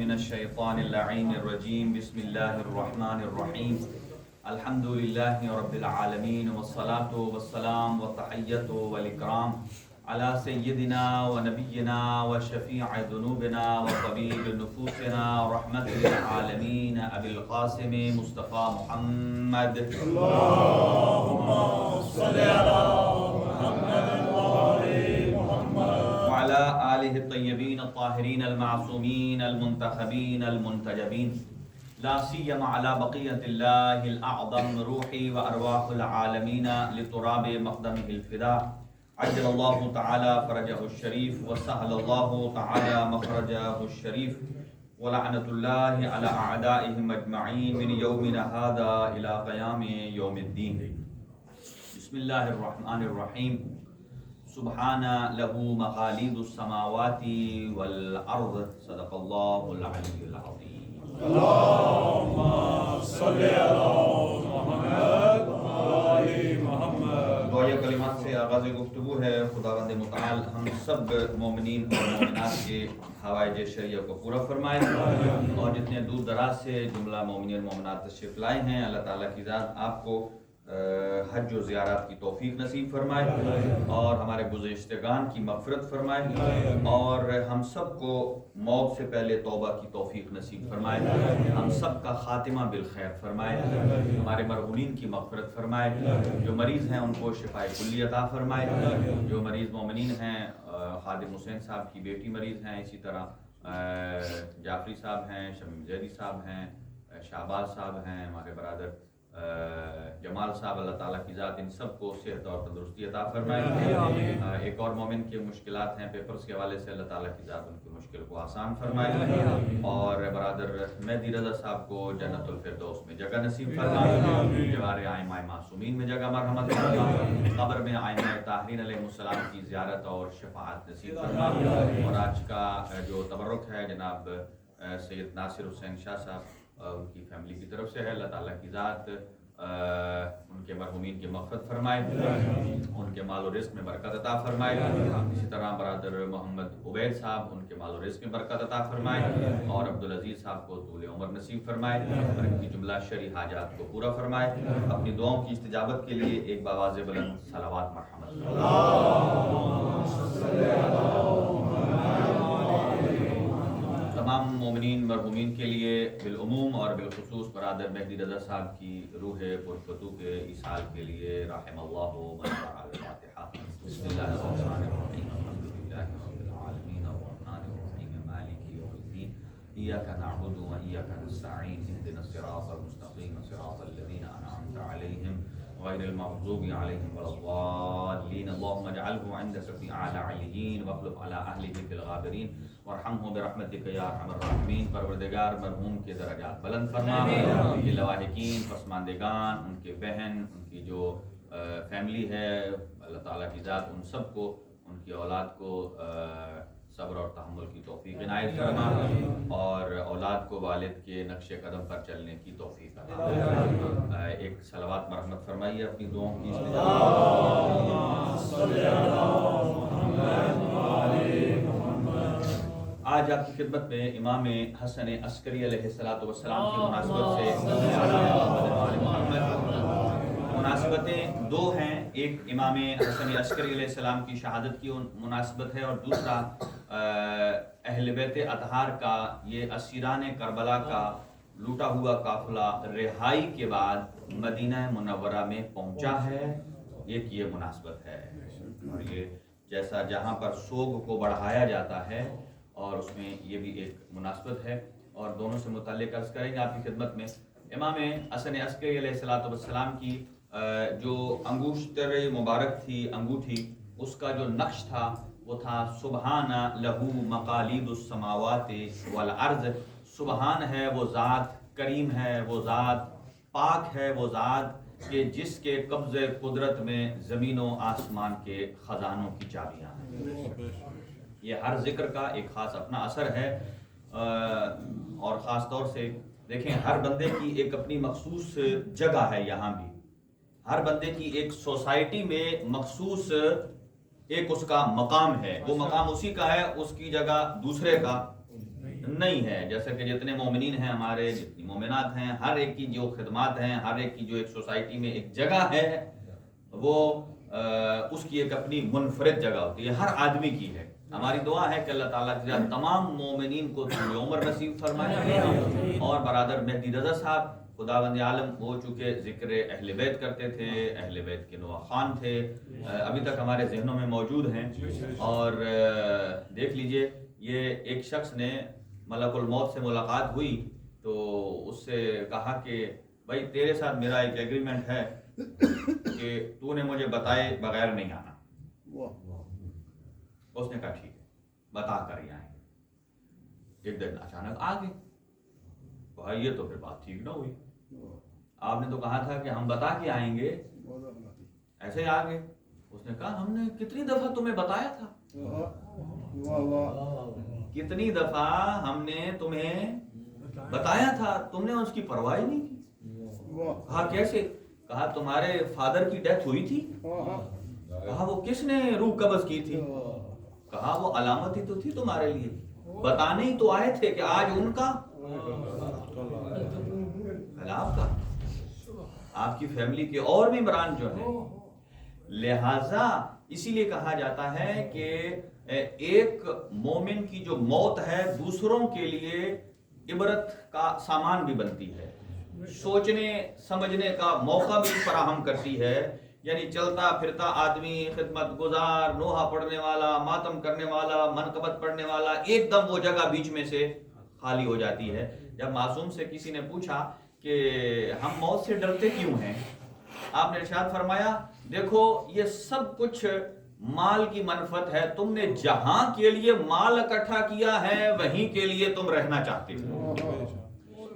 من الشيطان اللعين الرجيم بسم الله الرحمن الرحيم الحمد لله رب العالمين والصلاة والسلام والتحية والإكرام على سيدنا ونبينا وشفيع ذنوبنا وطبيب نفوسنا رحمة للعالمين أبي القاسم مصطفى محمد اللهم صل على محمد وعلى آله الطيبين الطاهرين المعصومين المنتخبين المنتجبين لا سيما على بقية الله الأعظم روحي وأرواح العالمين لتراب مقدمه الفداء عجل الله تعالى فرجه الشريف وسهل الله تعالى مخرجه الشريف ولعنة الله على أعدائهم أجمعين من يومنا هذا إلى قيام يوم الدين. بسم الله الرحمن الرحيم. سبحان له مقاليد السماوات والأرض صدق الله العلي العظيم. اللهم صل على محمد وآل محمد. دعائے کلمات سے آغاز گفتگو ہے. خداوند متعال ہم سب مومنین اور مومنات کے حوائج شرعیہ کو پورا فرمائے اور جتنے دور دراز سے جملہ مومنین اور مومنات تشریف لائے ہیں اللہ تعالیٰ کی ذات آپ کو حج و زیارات کی توفیق نصیب فرمائے اور ہمارے گزشتگان کی مغفرت فرمائے اور ہم سب کو موت سے پہلے توبہ کی توفیق نصیب فرمائے. ہم سب کا خاتمہ بالخیر فرمائے. ہمارے مرحومین کی مغفرت فرمائے. جو مریض ہیں ان کو شفائے کلی عطا فرمائے. جو مریض مومنین ہیں خادم حسین صاحب کی بیٹی مریض ہیں, اسی طرح جعفری صاحب ہیں, شمیم زیدی صاحب ہیں, شہباز صاحب ہیں, ہمارے برادر جمال صاحب, اللہ تعالیٰ کی ذات ان سب کو صحت اور تندرستی عطا فرمائے. ایک اور مومن کے مشکلات ہیں پیپرز کے حوالے سے, اللہ تعالیٰ کی ذات ان کی مشکل کو آسان فرمائے اور برادر مہدی رضا صاحب کو جنت الفردوس میں جگہ نصیب فرمائے. جوار ائمہ معصومین میں جگہ مرحمت فرمائے. قبر میں ائمہ طاہرین علیہ السلام کی زیارت اور شفاعت نصیب فرمائے. اور آج کا جو تبرک ہے جناب سید ناصر حسین شاہ صاحب ان کی فیملی کی طرف سے ہے, اللہ تعالیٰ کی ذات ان کے مرحومین کی مغفرت فرمائے, ان کے مال و رزق میں برکت عطا فرمائے. اسی طرح برادر محمد عبید صاحب ان کے مال و رزق میں برکت عطا فرمائے اور عبدالعزیز صاحب کو طول عمر نصیب فرمائے اور ان کی جملہ شرعی حاجات کو پورا فرمائے. اپنی دعاؤں کی استجابت کے لیے ایک باواز بلند صلوات مرحمت. تمام مومنین مرحومین کے لیے بالعموم اور بالخصوص برادر مہدی رضا صاحب کی روح پرفتو کے ایصال کے لیے رحم اللہ من قرأ الفاتحہ. بسم اللہ الرحمن الرحیم. الحمد للہ رب العالمین الرحمن الرحیم مالک یوم الدین ایاک نعبد و ایاک نستعین اهدنا الصراط المستقیم صراط الذین انعمت علیہم غیر المغضوب علیہم ولا الضالین. اللهم اجعله عندك في اعلى عليين واخلف على اهله في الغابرين وارحمه برحمتك یا ارحم الراحمین. پروردگار مرحوم کے درجات بلند فرما, ان کے لواحقین پسماندگان, ان کے بہن, ان کی جو فیملی ہے, اللہ تعالیٰ کی ذات ان سب کو, ان کی اولاد کو صبر اور تحمل کی توفیق عنایت فرما اور اولاد کو والد کے نقش قدم پر چلنے کی توفیق عطا فرما. ایک صلوات مرحمت فرمائیے اپنی دعاؤں کی آج آپ کی خدمت میں امام حسن عسکری علیہ السلام کی مناسبت سے مناسبتیں دو ہیں. ایک امام حسن عسکری علیہ السلام کی شہادت کی مناسبت ہے اور دوسرا اہل بیت اطہار کا یہ اسیران کربلا کا لوٹا ہوا قافلہ رہائی کے بعد مدینہ منورہ میں پہنچا ہے. ایک یہ مناسبت ہے اور یہ جیسا جہاں پر سوگ کو بڑھایا جاتا ہے اور اس میں یہ بھی ایک مناسبت ہے اور دونوں سے متعلق عرض کریں گے آپ کی خدمت میں. امام حسن عسکری علیہ السلام کی جو انگوشتر مبارک تھی, انگوٹھی, اس کا جو نقش تھا وہ تھا سبحان لہو مقالید السماوات والارض. سبحان ہے وہ ذات, کریم ہے وہ ذات, پاک ہے وہ ذات کہ جس کے قبض قدرت میں زمین و آسمان کے خزانوں کی چابیاں ہیں. یہ ہر ذکر کا ایک خاص اپنا اثر ہے اور خاص طور سے دیکھیں ہر بندے کی ایک اپنی مخصوص جگہ ہے. یہاں بھی ہر بندے کی ایک سوسائٹی میں مخصوص ایک اس کا مقام ہے, وہ مقام اسی کا ہے, اس کی جگہ دوسرے کا نہیں ہے. جیسے کہ جتنے مومنین ہیں ہمارے، جتنی مومنات ہیں، ہر ایک کی جو خدمات ہیں، ہر ایک کی جو ایک سوسائٹی میں ایک جگہ ہے، وہ اس کی ایک اپنی منفرد جگہ ہوتی ہے، ہر آدمی کی ہے. ہماری دعا ہے کہ اللہ تعالیٰ تمام مومنین کو طول عمر نصیب فرمائے. اور برادر مہدی رضا صاحب خداوند عالم وہ چونکہ ذکر اہل بیت کرتے تھے، اہل بیت کے نواں خان تھے، ابھی تک ہمارے ذہنوں میں موجود ہیں. اور دیکھ لیجئے، یہ ایک شخص نے ملک الموت سے ملاقات ہوئی تو اس سے کہا کہ بھائی تیرے ساتھ میرا ایک ایگریمنٹ ہے کہ تو نے مجھے بتائے بغیر نہیں آنا. اس نے کہا ٹھیک ہے، بتا کر ہی آئیں گے. ایک دن اچانک آ گئے. بھائی یہ تو پھر بات ٹھیک نہ ہوئی، آپ نے تو کہا تھا کہ ہم بتا کے آئیں گے، ایسے ہی آ گئے. اس نے کہا ہم نے کتنی دفعہ تمہیں بتایا تھا، کتنی دفعہ ہم نے تمہیں بتایا تھا، تم نے اس کی پرواہ نہیں کی. کہا کیسے؟ کہا تمہارے فادر کی ڈیتھ ہوئی تھی. کہا وہ کس نے روح قبض کی تھی؟ کہا وہ علامت ہی تو تھی تمہارے لیے، بتانے ہی تو آئے تھے کہ آج ان کا آپ کا، آپ کی فیملی کے اور بھی برانچ جو ہیں. لہذا اسی لیے کہا جاتا ہے کہ ایک مومن کی جو موت ہے دوسروں کے لیے عبرت کا سامان بھی بنتی ہے، سوچنے سمجھنے کا موقع بھی فراہم کرتی ہے. یعنی چلتا پھرتا آدمی، خدمت گزار، نوحہ پڑھنے والا، ماتم کرنے والا، منقبت پڑھنے والا، ایک دم وہ جگہ بیچ میں سے خالی ہو جاتی ہے. جب معصوم سے کسی نے پوچھا کہ ہم موت سے ڈرتے کیوں ہیں، آپ نے ارشاد فرمایا دیکھو یہ سب کچھ مال کی منفعت ہے، تم نے جہاں کے لیے مال اکٹھا کیا ہے وہیں کے لیے تم رہنا چاہتے ہو.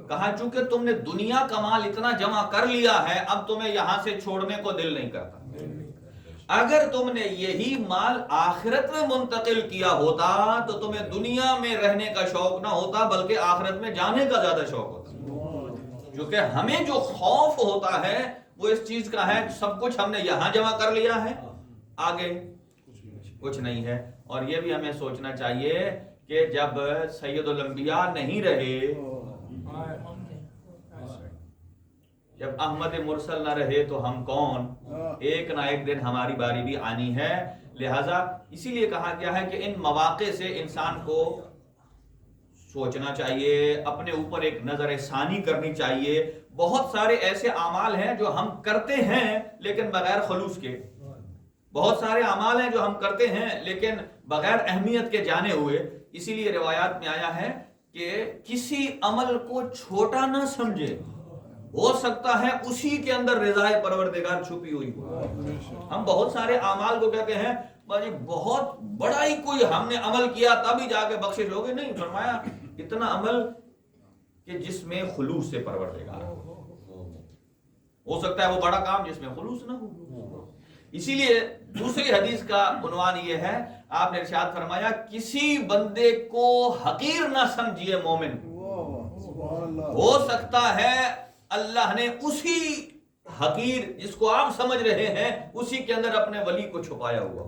کہا چونکہ تم نے دنیا کا مال اتنا جمع کر لیا ہے اب تمہیں یہاں سے چھوڑنے کو دل نہیں کرتا. اگر تم نے یہی مال آخرت میں منتقل کیا ہوتا تو تمہیں دنیا میں رہنے کا شوق نہ ہوتا بلکہ آخرت میں جانے کا زیادہ شوق ہوتا. کیونکہ ہمیں جو خوف ہوتا ہے وہ اس چیز کا ہے کہ سب کچھ ہم نے یہاں جمع کر لیا ہے، آگے کچھ نہیں ہے. اور یہ بھی ہمیں سوچنا چاہیے کہ جب سید الانبیاء نہیں رہے، جب احمد مرسل نہ رہے تو ہم کون؟ ایک نہ ایک دن ہماری باری بھی آنی ہے. لہذا اسی لیے کہا گیا ہے کہ ان مواقع سے انسان کو سوچنا چاہیے، اپنے اوپر ایک نظر ثانی کرنی چاہیے. بہت سارے ایسے اعمال ہیں جو ہم کرتے ہیں لیکن بغیر خلوص کے، بہت سارے اعمال ہیں جو ہم کرتے ہیں لیکن بغیر اہمیت کے جانے ہوئے. اسی لیے روایات میں آیا ہے کہ کسی عمل کو چھوٹا نہ سمجھے، ہو سکتا ہے اسی کے اندر رضائے پروردگار چھپی ہوئی ہو. ہم بہت سارے اعمال کو کہتے ہیں بہت بڑا ہی کوئی ہم نے عمل کیا تب ہی جا کے بخشش ہوگی، نہیں. فرمایا اتنا عمل کہ جس میں خلوص سے پروردگار ہو سکتا ہے وہ بڑا کام جس میں خلوص نہ ہو. اسی لیے دوسری حدیث کا عنوان یہ ہے، آپ نے ارشاد فرمایا کسی بندے کو حقیر نہ سمجھیے مومن، ہو سکتا ہے اللہ نے اسی حقیر جس کو آپ سمجھ رہے ہیں اسی کے اندر اپنے ولی کو چھپایا ہوا.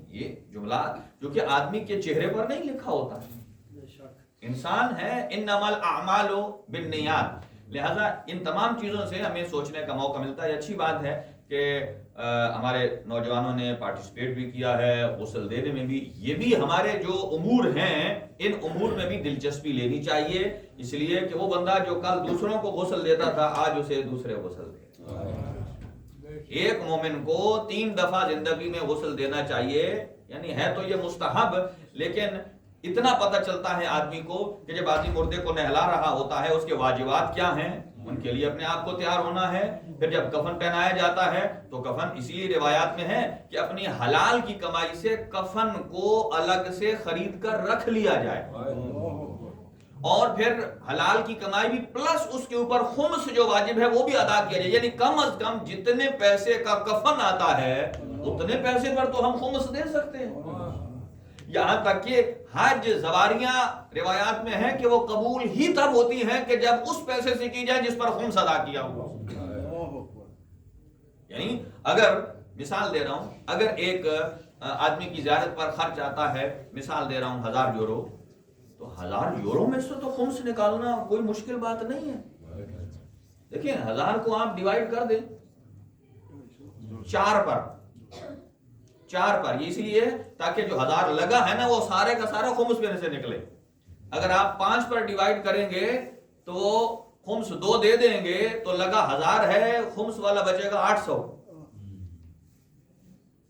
یہ جملہ جو کہ آدمی کے چہرے پر نہیں لکھا ہوتا، انسان ہے انما الاعمال بالنیات. لہذا ان تمام چیزوں سے ہمیں سوچنے کا موقع ملتا ہے. اچھی بات ہے کہ ہمارے نوجوانوں نے پارٹیسپیٹ بھی کیا ہے غسل دینے میں بھی. یہ بھی ہمارے جو امور ہیں ان امور میں بھی دلچسپی لینی چاہیے، اس لیے کہ وہ بندہ جو کل دوسروں کو غسل دیتا تھا آج اسے دوسرے غسل دے. ایک مومن کو 3 دفعہ زندگی میں غسل دینا چاہیے. یعنی ہے تو یہ مستحب، لیکن اتنا پتہ چلتا ہے آدمی کو کہ جب آدمی مردے کو نہلا رہا ہوتا ہے اس کے واجبات کیا ہیں، ان کے لیے اپنے آپ کو تیار ہونا ہے. پھر جب کفن پہنایا جاتا ہے تو کفن اسی لیے روایات میں ہے کہ اپنی حلال کی کمائی سے کفن کو الگ سے خرید کر رکھ لیا جائے، اور پھر حلال کی کمائی بھی پلس اس کے اوپر خمس جو واجب ہے وہ بھی ادا کیا جائے. یعنی کم از کم جتنے پیسے کا کفن آتا ہے اتنے پیسے پر تو ہم خمس دے سکتے ہیں. یہاں تک کہ حج زواریاں روایات میں ہے کہ وہ قبول ہی تب ہوتی ہیں کہ جب اس پیسے سے کی جائے جس پر خمس ادا کیا ہوا. یعنی اگر مثال دے رہا ہوں، اگر ایک آدمی کی زیارت پر خرچ آتا ہے، مثال دے رہا ہوں 1000 یورو، تو 1000 یورو میں سے تو خمس نکالنا کوئی مشکل بات نہیں ہے۔ دیکھیں 1000 کو آپ ڈیوائیڈ کر دیں 4 پر، اس لیے تاکہ جو 1000 لگا ہے نا وہ سارے کا سارا خمس میں سے نکلے۔ اگر آپ 5 پر ڈیوائیڈ کریں گے تو خمس 2 دے دیں گے تو لگا 1000 ہے، خمس والا بچے گا 800۔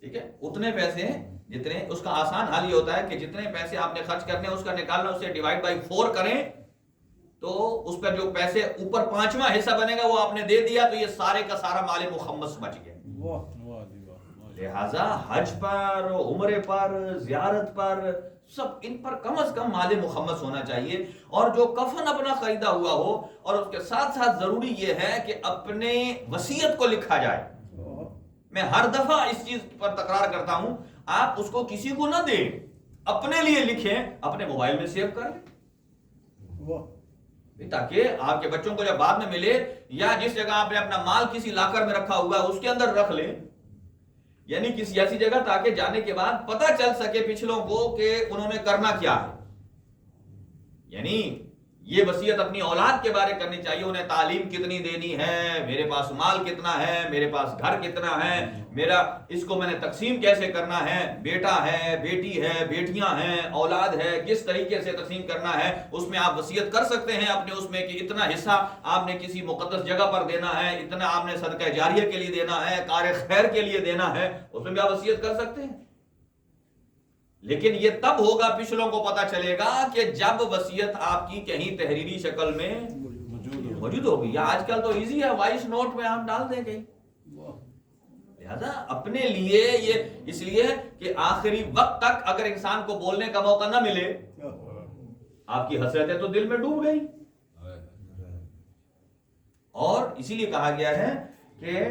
ٹھیک ہے، اتنے پیسے جتنے، اس کا آسان حل یہ ہوتا ہے کہ جتنے پیسے آپ نے خرچ کرنے اس کا نکالنا، اسے ڈیوائیڈ بائی 4 کریں تو اس پر جو پیسے اوپر 5واں حصہ بنے گا وہ آپ نے دے دیا، تو یہ سارے کا سارا مال مخمس بچ گیا۔ لہذا حج پر، عمرے پر، زیارت پر، سب ان پر کم از کم مال مخمس ہونا چاہیے۔ اور جو کفن اپنا خریدا ہوا ہو، اور اس کے ساتھ ساتھ ضروری یہ ہے کہ اپنے وصیت کو لکھا جائے۔ میں ہر دفعہ اس چیز پر تکرار کرتا ہوں، آپ اس کو کسی کو نہ دیں، اپنے لیے لکھیں، اپنے موبائل میں سیو کر لیں، تاکہ آپ کے بچوں کو جب بعد میں ملے، یا جس جگہ آپ نے اپنا مال کسی لاکر میں رکھا ہوا ہے اس کے اندر رکھ لیں، یعنی کسی ایسی جگہ تاکہ جانے کے بعد پتہ چل سکے پچھلوں کو کہ انہوں نے کرنا کیا ہے۔ یعنی یہ وصیت اپنی اولاد کے بارے کرنی چاہیے، انہیں تعلیم کتنی دینی ہے، میرے پاس مال کتنا ہے، میرے پاس گھر کتنا ہے، میرا اس کو میں نے تقسیم کیسے کرنا ہے، بیٹا ہے، بیٹی ہے، بیٹیاں ہیں، اولاد ہے، کس طریقے سے تقسیم کرنا ہے۔ اس میں آپ وصیت کر سکتے ہیں اپنے اس میں کہ اتنا حصہ آپ نے کسی مقدس جگہ پر دینا ہے، اتنا آپ نے صدقہ جاریہ کے لیے دینا ہے، کار خیر کے لیے دینا ہے، اس میں بھی آپ وصیت کر سکتے ہیں۔ لیکن یہ تب ہوگا، پچھلوں کو پتا چلے گا کہ جب وصیت آپ کی کہیں تحریری شکل میں موجود ہوگی، یا آج کل تو ایزی ہے، وائس نوٹ میں آپ ڈال دیں گے۔ لہذا اپنے لیے یہ اس لیے کہ آخری وقت تک اگر انسان کو بولنے کا موقع نہ ملے، آپ کی حسرتیں تو دل میں ڈوب گئی۔ اور اسی لیے کہا گیا ہے کہ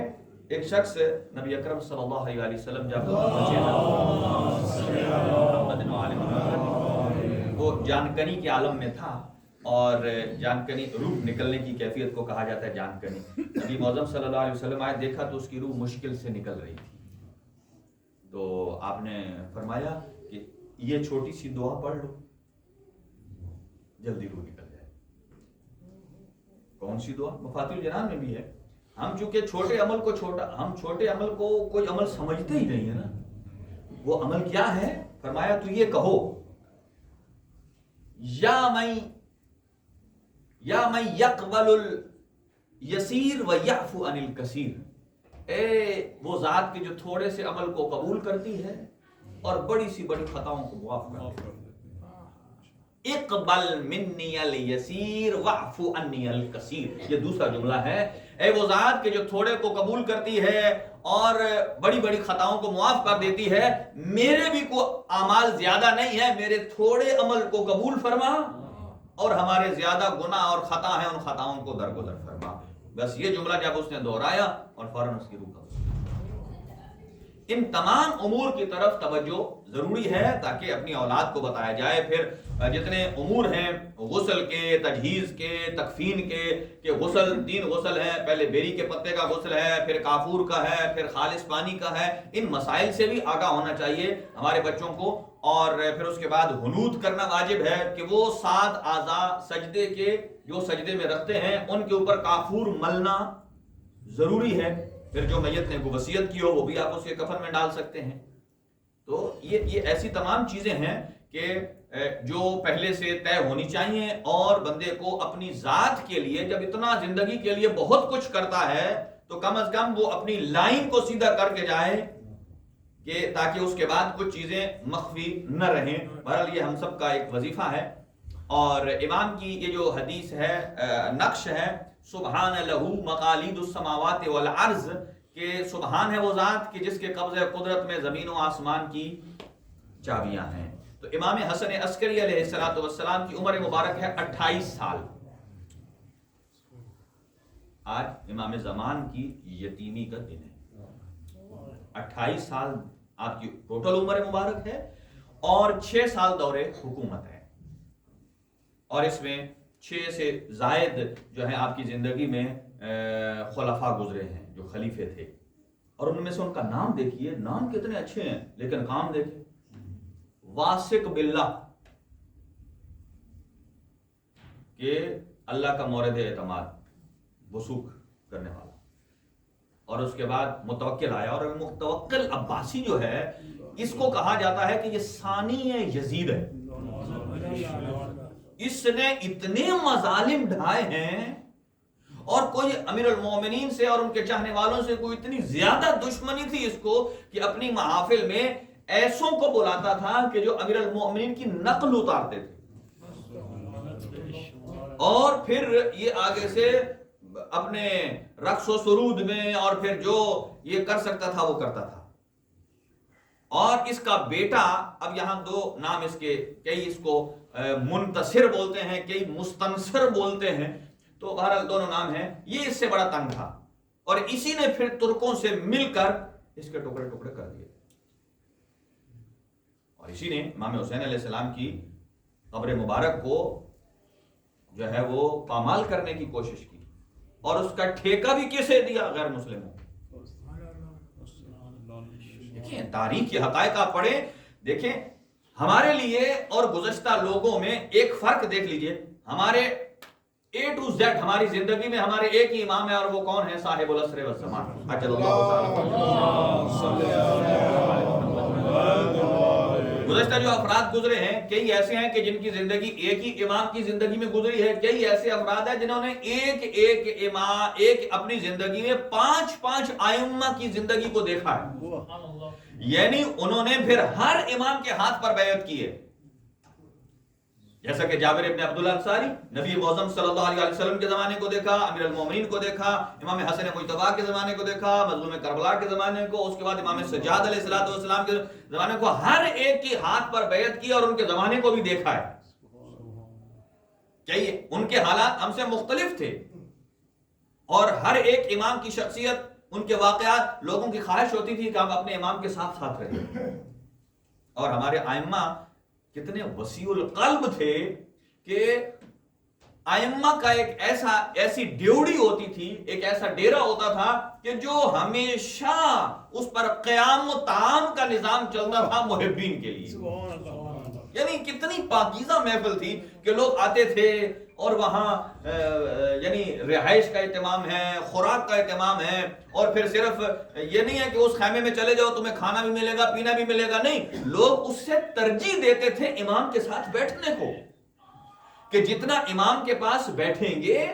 ایک شخص نبی اکرم صلی اللہ علیہ وسلم جب وہ جانکنی کے عالم میں تھا، اور جانکنی روح نکلنے کی کیفیت کو کہا جاتا ہے جانکنی۔ نبی معظم صلی اللہ علیہ وسلم آئے، دیکھا تو اس کی روح مشکل سے نکل رہی تھی، تو آپ نے فرمایا کہ یہ چھوٹی سی دعا پڑھ لو، جلدی روح نکل جائے۔ کون سی دعا؟ مفاتیح الجنان میں بھی ہے۔ ہم چونکہ چھوٹے عمل کو کوئی عمل سمجھتے ہی نہیں ہے نا، وہ عمل کیا ہے؟ فرمایا تو یہ کہو، یا من یقبل الیسیر و یعفو عن الکثیر، اے وہ ذات کی جو تھوڑے سے عمل کو قبول کرتی ہے اور بڑی سی بڑی خطاؤں کو معاف کرتی ہے۔ اقبل منی الیسیر واعفو عنی الکثیر، یہ دوسرا جملہ ہے۔ اے وہ ذات کہ جو تھوڑے کو قبول کرتی ہے اور بڑی بڑی خطاؤں کو معاف کر دیتی ہے، میرے بھی کو اعمال زیادہ نہیں ہے، میرے تھوڑے عمل کو قبول فرما، اور ہمارے زیادہ گناہ اور خطا ہیں ان خطاؤں کو درگزر فرما۔ بس یہ جملہ جب اس نے دہرایا اور فوراً اس کی روح قبول۔ ان تمام امور کی طرف توجہ ضروری ہے تاکہ اپنی اولاد کو بتایا جائے۔ پھر جتنے امور ہیں غسل کے، تجہیز کے، تکفین کے، کہ غسل 3 غسل ہیں، پہلے بیری کے پتے کا غسل ہے، پھر کافور کا ہے، پھر خالص پانی کا ہے، ان مسائل سے بھی آگاہ ہونا چاہیے ہمارے بچوں کو۔ اور پھر اس کے بعد حنوط کرنا واجب ہے کہ وہ 7 اعضاء سجدے کے جو سجدے میں رکھتے ہیں ان کے اوپر کافور ملنا ضروری ہے۔ پھر جو میت نے وصیت کی ہو وہ بھی آپ اس کے کفن میں ڈال سکتے ہیں۔ تو یہ ایسی تمام چیزیں ہیں کہ جو پہلے سے طے ہونی چاہیے، اور بندے کو اپنی ذات کے لیے جب اتنا زندگی کے لیے بہت کچھ کرتا ہے تو کم از کم وہ اپنی لائن کو سیدھا کر کے جائے، کہ تاکہ اس کے بعد کچھ چیزیں مخفی نہ رہیں۔ بہرحال یہ ہم سب کا ایک وظیفہ ہے۔ اور امام کی یہ جو حدیث ہے، نقش ہے، سبحان لہو مقالید السماوات والارض، کہ سبحان ہے وہ ذات کہ جس کے قبضہ قدرت میں زمین و آسمان کی چابیاں ہیں۔ تو امام حسن عسکری علیہ السلام کی عمر مبارک ہے 28 سال۔ آج امام زمان کی یتیمی کا دن ہے۔ 28 سال آپ کی ٹوٹل عمر مبارک ہے، اور 6 سال دور حکومت ہے، اور اس میں 6 سے زائد جو ہے آپ کی زندگی میں خلفاء گزرے ہیں، جو خلیفے تھے۔ اور ان میں سے ان کا نام دیکھیے، نام کتنے اچھے ہیں لیکن کام دیکھیں، واثق باللہ، کہ اللہ کا مورد اعتماد، وثوق کرنے والا. اور اس کے بعد متوکل آیا، اور متوکل عباسی جو ہے اس کو کہا جاتا ہے کہ یہ ثانی یزید ہے. اس نے اتنے مظالم ڈھائے ہیں، اور کوئی امیر المومنین سے اور ان کے چاہنے والوں سے کوئی اتنی زیادہ دشمنی تھی اس کو کہ اپنی محافل میں ایسوں کو بلاتا تھا کہ جو امیر المومنین کی نقل اتارتے تھے، اور پھر یہ آگے سے اپنے رقص و سرود میں اور پھر جو یہ کر سکتا تھا وہ کرتا تھا. اور اس کا بیٹا، اب یہاں دو نام اس کے، کئی اس کو منتصر بولتے ہیں، کئی مستنصر بولتے ہیں، تو بہرحال دونوں نام ہیں. یہ اس سے بڑا تنگ تھا، اور اسی نے پھر ترکوں سے مل کر اس کے ٹکڑے ٹکڑے کر دیے، اور اسی نے امام حسین علیہ السلام کی قبر مبارک کو جو ہے وہ پامال کرنے کی کوشش کی، اور اس کا ٹھیکہ بھی کسے دیا؟ غیر مسلموں. دیکھیں تاریخ کے حقائق آپ پڑھیں، دیکھیں ہمارے لیے اور گزشتہ لوگوں میں ایک فرق دیکھ لیجئے. ہمارے A to Z ہماری زندگی میں ہمارے ایک ہی امام ہے، اور وہ کون ہے؟ صاحب العصر والزمان، اجل اللہ تعالی. گزشتہ جو افراد گزرے ہیں، کئی ایسے ہیں کہ جن کی زندگی ایک ہی امام کی زندگی میں گزری ہے، کئی ایسے افراد ہیں جنہوں نے ایک امام، اپنی زندگی میں 5 ائمہ کی زندگی کو دیکھا ہے. یعنی انہوں نے پھر ہر امام کے ہاتھ پر بیعت کی ہے، جیسا کہ جابر ابن عبداللہ انصاری نبی معظم صلی اللہ علیہ وسلم کے زمانے کو دیکھا، امیر المومنین کو دیکھا، امام حسن مجتبی کے زمانے کو دیکھا، مظلوم کربلا کے زمانے کو، اس کے بعد امام سجاد علیہ السلام کے زمانے کو، ہر ایک کے ہاتھ پر بیعت کی اور ان کے زمانے کو بھی دیکھا ہے. چاہیے ان کے حالات ہم سے مختلف تھے، اور ہر ایک امام کی شخصیت، ان کے واقعات، لوگوں کی خواہش ہوتی تھی کہ ہم اپنے امام کے ساتھ ساتھ رہیں. اور ہمارے ائمہ کتنے وسیع القلب تھے کہ ائمہ کا ایسی ڈیوڑی ہوتی تھی، ایک ایسا ڈیرا ہوتا تھا کہ جو ہمیشہ اس پر قیام و طعام کا نظام چلتا تھا محبین کے لیے. یعنی کتنی پاکیزہ محفل تھی کہ لوگ آتے تھے، اور وہاں یعنی رہائش کا اہتمام ہے، خوراک کا اہتمام ہے، اور پھر صرف یہ نہیں ہے کہ اس خیمے میں چلے جاؤ تمہیں کھانا بھی ملے گا، پینا بھی ملے گا، نہیں، لوگ اس سے ترجیح دیتے تھے امام کے ساتھ بیٹھنے کو، کہ جتنا امام کے پاس بیٹھیں گے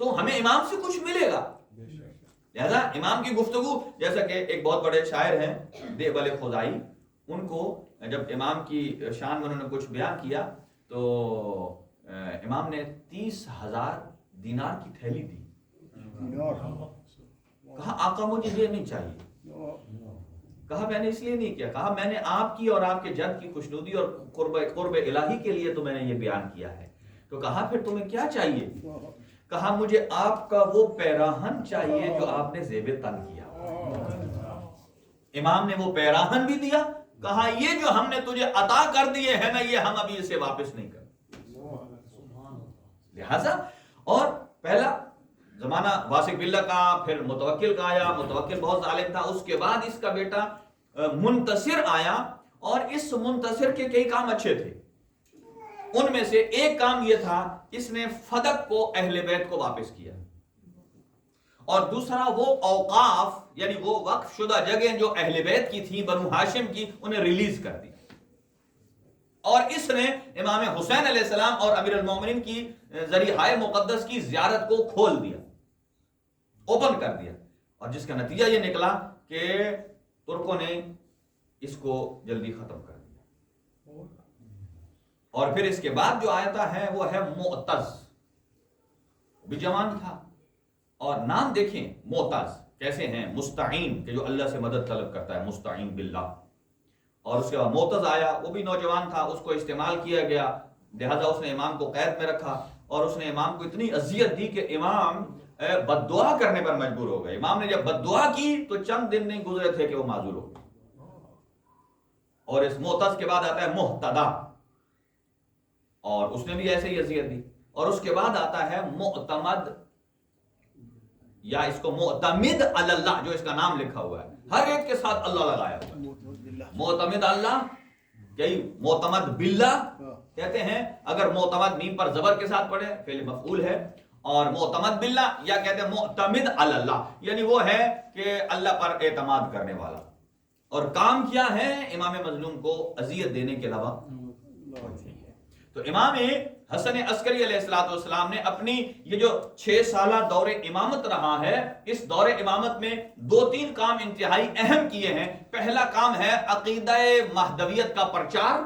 تو ہمیں امام سے کچھ ملے گا. لہذا امام کی گفتگو، جیسا کہ ایک بہت بڑے شاعر ہیں دیوبل خزائی، ان کو جب امام کی شان میں انہوں نے کچھ بیان کیا تو امام نے 30,000 دینار کی تھیلی دی. کہا آقا مجھے یہ نہیں چاہیے. کہا میں نے اس لیے نہیں کیا، کہا میں نے آپ کی اور آپ کے جد کی خوشنودی اور قرب الہی کے لیے تو میں نے یہ بیان کیا ہے. تو کہا پھر تمہیں کیا چاہیے؟ کہا مجھے آپ کا وہ پیراہن چاہیے جو آپ نے زیب تن کیا. امام نے وہ پیراہن بھی دیا، کہا یہ جو ہم نے تجھے عطا کر دیے ہیں نا، یہ ہم ابھی اسے واپس نہیں کرتے. لہذا اور پہلا زمانہ واثق باللہ کا، پھر متوکل کا آیا، متوکل بہت ظالم تھا. اس کے بعد اس کا بیٹا منتصر آیا، اور اس منتصر کے کئی کام اچھے تھے. ان میں سے ایک کام یہ تھا، اس نے فدق کو، اہل بیت کو واپس کیا، اور دوسرا وہ اوقاف یعنی وہ وقف شدہ جگہیں جو اہل بیت کی تھی، بنو ہاشم کی، انہیں ریلیز کر دی. اور اس نے امام حسین علیہ السلام اور امیر المومنین کی ذریحہ مقدس کی زیارت کو کھول دیا، اوپن کر دیا، اور جس کا نتیجہ یہ نکلا کہ ترکوں نے اس کو جلدی ختم کر دیا. اور پھر اس کے بعد جو آیتا ہے وہ ہے معتز، بھی جوان تھا، اور نام دیکھیں معتز کیسے ہیں، مستعین کہ جو اللہ سے مدد طلب کرتا ہے، مستعین باللہ. اور اس کے بعد معتز آیا، وہ بھی نوجوان تھا، اس کو استعمال کیا گیا، لہذا اس نے امام کو قید میں رکھا، اور اس نے امام کو اتنی اذیت دی کہ امام بد دعا کرنے پر مجبور ہو گئے. امام نے جب بد دعا کی تو چند دن نہیں گزرے تھے کہ وہ معذور ہو گئے. اور اس معتز کے بعد آتا ہے محتدا، اور اس نے بھی ایسے ہی اذیت دی. اور اس کے بعد آتا ہے معتمد. یا اس کو معتمد اللہ جو اس کا نام لکھا ہوا ہے ہر ایک کے ساتھ اللہ لگایا ہوا ہے. معتمد اللہ یہی معتمد باللہ کہتے ہیں. اگر معتمد میم پر زبر کے ساتھ پڑھے فعل مفعول ہے, اور معتمد باللہ یا کہتے ہیں معتمد اللہ یعنی وہ ہے کہ اللہ پر اعتماد کرنے والا. اور کام کیا ہے امام مظلوم کو اذیت دینے کے علاوہ. تو امام حسن عسکری علیہ السلام نے اپنی یہ جو 6 سالہ دور امامت رہا ہے, اس دور امامت میں 2-3 کام انتہائی اہم کیے ہیں. پہلا کام ہے عقیدہ مہدویت کا پرچار,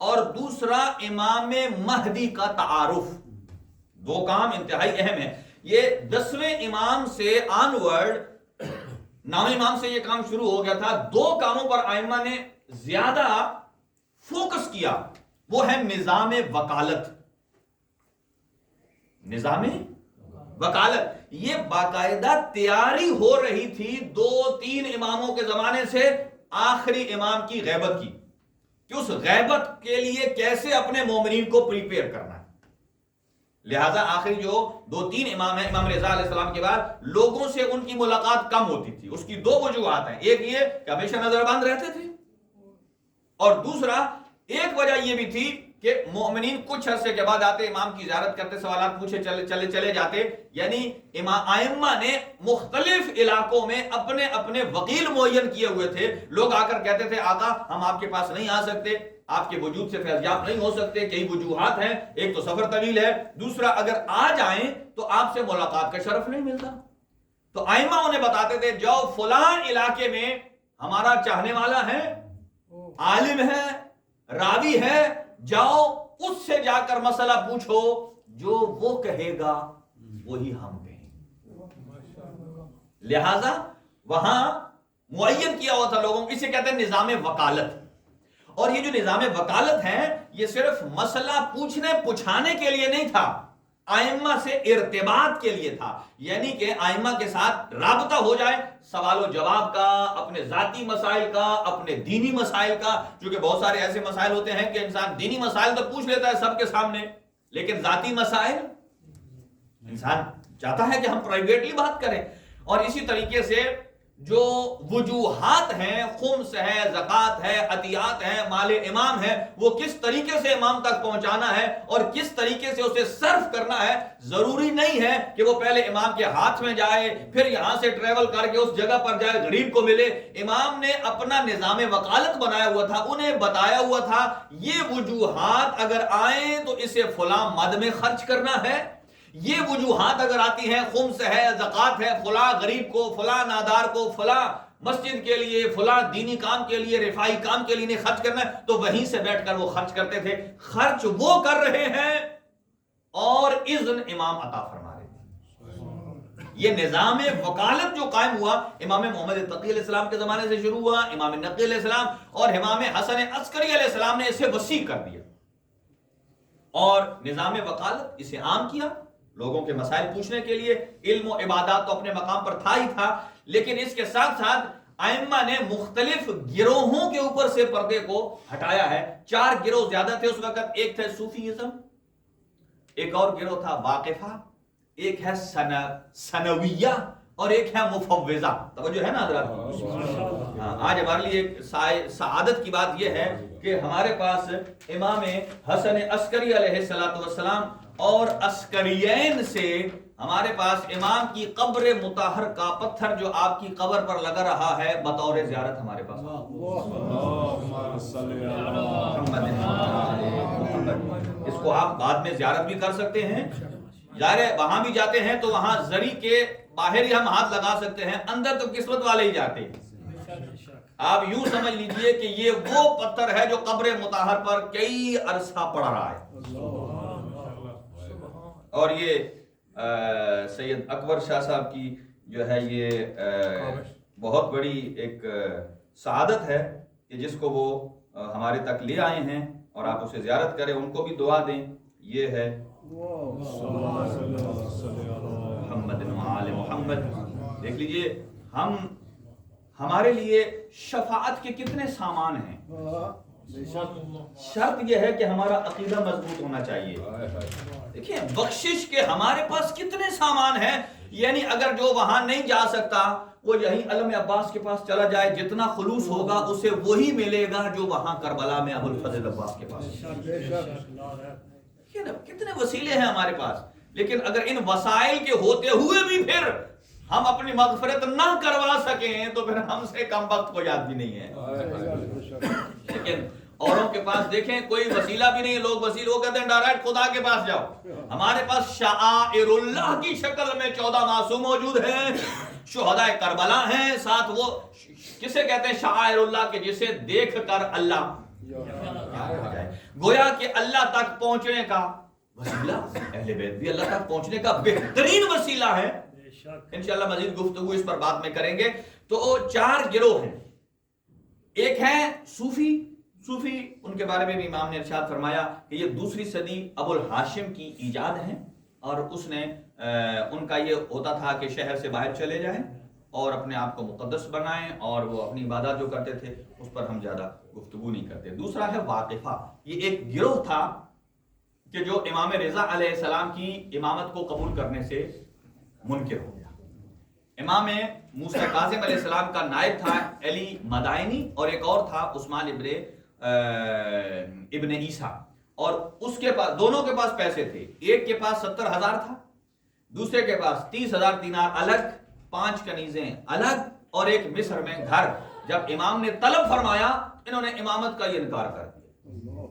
اور دوسرا امام مہدی کا تعارف. 2 کام انتہائی اہم ہیں. یہ 10ویں امام سے آنورڈ, 9ویں امام سے یہ کام شروع ہو گیا تھا. 2 کاموں پر ائمہ نے زیادہ فوکس کیا, وہ ہے نظام وکالت. نظام وکالت یہ باقاعدہ تیاری ہو رہی تھی 2-3 اماموں کے زمانے سے آخری امام کی غیبت کی, کہ اس غیبت کے لیے کیسے اپنے مومنین کو پریپیئر کرنا ہے. لہذا آخری جو 2-3 امام ہیں, امام رضا علیہ السلام کے بعد لوگوں سے ان کی ملاقات کم ہوتی تھی. اس کی 2 وجوہات ہیں. ایک یہ کہ ہمیشہ نظر بند رہتے تھے, اور دوسرا ایک وجہ یہ بھی تھی کہ مومنین کچھ عرصے کے بعد آتے, امام کی زیارت کرتے, سوالات پوچھے, چلے جاتے. یعنی ائمہ نے مختلف علاقوں میں اپنے اپنے وکیل معین کیے ہوئے تھے. لوگ آ کر کہتے تھے آقا ہم آپ کے پاس نہیں آ سکتے, آپ کے وجود سے فیضیاب نہیں ہو سکتے. کئی وجوہات ہیں, ایک تو سفر طویل ہے, دوسرا اگر آ جائیں تو آپ سے ملاقات کا شرف نہیں ملتا. تو ائمہ انہیں بتاتے تھے جاؤ فلاں علاقے میں ہمارا چاہنے والا ہے, عالم ہے, راوی ہے, جاؤ اس سے جا کر مسئلہ پوچھو, جو وہ کہے گا وہی ہم کہیں. لہذا وہاں معین کیا ہوا تھا لوگوں کو, اسے کہتے ہیں نظام وکالت. اور یہ جو نظام وکالت ہے یہ صرف مسئلہ پوچھنے پچھانے کے لیے نہیں تھا, ائمہ سے ارتباط کے لیے تھا. یعنی کہ ائمہ کے ساتھ رابطہ ہو جائے, سوال و جواب کا, اپنے ذاتی مسائل کا, اپنے دینی مسائل کا. چونکہ بہت سارے ایسے مسائل ہوتے ہیں کہ انسان دینی مسائل تو پوچھ لیتا ہے سب کے سامنے, لیکن ذاتی مسائل انسان چاہتا ہے کہ ہم پرائیویٹلی بات کریں. اور اسی طریقے سے جو وجوہات ہیں, خمس ہے, زکات ہے, عطیات ہے, مال امام ہے, وہ کس طریقے سے امام تک پہنچانا ہے اور کس طریقے سے اسے صرف کرنا ہے. ضروری نہیں ہے کہ وہ پہلے امام کے ہاتھ میں جائے, پھر یہاں سے ٹریول کر کے اس جگہ پر جائے, غریب کو ملے. امام نے اپنا نظام وکالت بنایا ہوا تھا, انہیں بتایا ہوا تھا یہ وجوہات اگر آئیں تو اسے فلاں مد میں خرچ کرنا ہے, یہ وجوہات اگر آتی ہیں, خمس ہے, زکات ہے, فلاں غریب کو, فلاں نادار کو, فلاں مسجد کے لیے, فلاں دینی کام کے لیے, رفائی کام کے لیے خرچ کرنا ہے, تو وہیں سے بیٹھ کر وہ خرچ کرتے تھے. خرچ وہ کر رہے ہیں اور اذن امام عطا فرما رہے ہیں. یہ نظام وکالت جو قائم ہوا امام محمد تقی علیہ السلام کے زمانے سے شروع ہوا, امام نقی علیہ السلام اور امام حسن عسکری علیہ السلام نے اسے وسیع کر دیا, اور نظام وکالت اسے عام کیا لوگوں کے مسائل پوچھنے کے لیے. علم و عبادات تو اپنے مقام پر تھا ہی تھا, لیکن اس کے ساتھ ساتھ ائمہ نے مختلف گروہوں کے اوپر سے پردے کو ہٹایا ہے. 4 گروہ زیادہ تھے اس وقت. ایک تھے صوفیزم, ایک اور گروہ تھا واقفہ, ایک ہے ثنویہ, اور ایک ہے مفوضہ. توجہ ہے نا حضرات؟ آج ہمارے لیے ایک سعادت کی بات یہ ہے کہ ہمارے پاس امام حسن عسکری علیہ السلام اور عسکریین سے ہمارے پاس امام کی قبر مطہر کا پتھر جو آپ کی قبر پر لگا رہا ہے بطور زیارت ہمارے پاس. اس کو آپ بعد میں زیارت بھی کر سکتے ہیں. وہاں بھی جاتے ہیں تو وہاں زری کے باہر ہی ہم ہاتھ لگا سکتے ہیں, اندر تو قسمت والے ہی جاتے ہیں. آپ یوں سمجھ لیجئے کہ یہ وہ پتھر ہے جو قبر مطہر پر کئی عرصہ پڑا رہا ہے. اور یہ سید اکبر شاہ صاحب کی جو ہے یہ بہت بڑی ایک سعادت ہے کہ جس کو وہ ہمارے تک لے آئے ہیں, اور آپ اسے زیارت کریں, ان کو بھی دعا دیں. یہ ہے محمد وآل محمد. دیکھ لیجئے ہمارے لیے شفاعت کے کتنے سامان ہیں. شرط یہ ہے کہ ہمارا عقیدہ مضبوط ہونا چاہیے. دیکھیں بخشش کے ہمارے پاس کتنے سامان ہیں. یعنی اگر جو وہاں نہیں جا سکتا وہ یہیں علم عباس کے پاس چلا جائے، جتنا خلوص ہوگا اسے وہی ملے گا جو وہاں کربلا میں ابو الفضل عباس کے پاس۔ کتنے وسیلے ہیں ہمارے پاس، لیکن اگر ان وسائل کے ہوتے ہوئے بھی پھر ہم اپنی مغفرت نہ کروا سکیں تو پھر ہم سے کم وقت کوئی آدمی نہیں ہے۔ لیکن اوروں کے پاس دیکھیں کوئی وسیلہ بھی نہیں، لوگ وسیلہ وہ کہتے ہیں ڈائریکٹ خدا کے پاس جاؤ۔ ہمارے پاس شعائر اللہ کی شکل میں 14 معصوم موجود ہیں، شہداء کربلا ہیں، ساتھ وہ کسے کہتے ہیں شعائر اللہ کے جسے دیکھ کر اللہ گویا کہ اللہ تک پہنچنے کا وسیلہ، اہل بیت بھی اللہ تک پہنچنے کا بہترین وسیلہ ہے۔ انشاءاللہ مزید گفتگو اس پر بعد میں کریں گے۔ تو 4 گروہ ہیں، ایک ہے صوفی ان کے بارے میں بھی امام نے ارشاد فرمایا کہ یہ 2 صدی ابو الہاشم کی ایجاد ہے، اور اس نے ان کا یہ ہوتا تھا کہ شہر سے باہر چلے جائیں اور اپنے آپ کو مقدس بنائیں، اور وہ اپنی عبادت جو کرتے تھے اس پر ہم زیادہ گفتگو نہیں کرتے۔ دوسرا ہے واقفہ، یہ ایک گروہ تھا کہ جو امام رضا علیہ السلام کی امامت کو قبول کرنے سے منکر ہو گیا۔ امام موسیٰ کاظم علیہ السلام کا نائب تھا علی مدائنی، اور ایک اور تھا عثمان ابن عیسیٰ، اور اس کے پاس دونوں کے پاس پیسے تھے، ایک کے پاس 70,000 تھا، دوسرے کے پاس 30,000 دینار الگ، 5 کنیزیں الگ، اور ایک مصر میں گھر۔ جب امام نے طلب فرمایا انہوں نے امامت کا یہ انکار کر دیا۔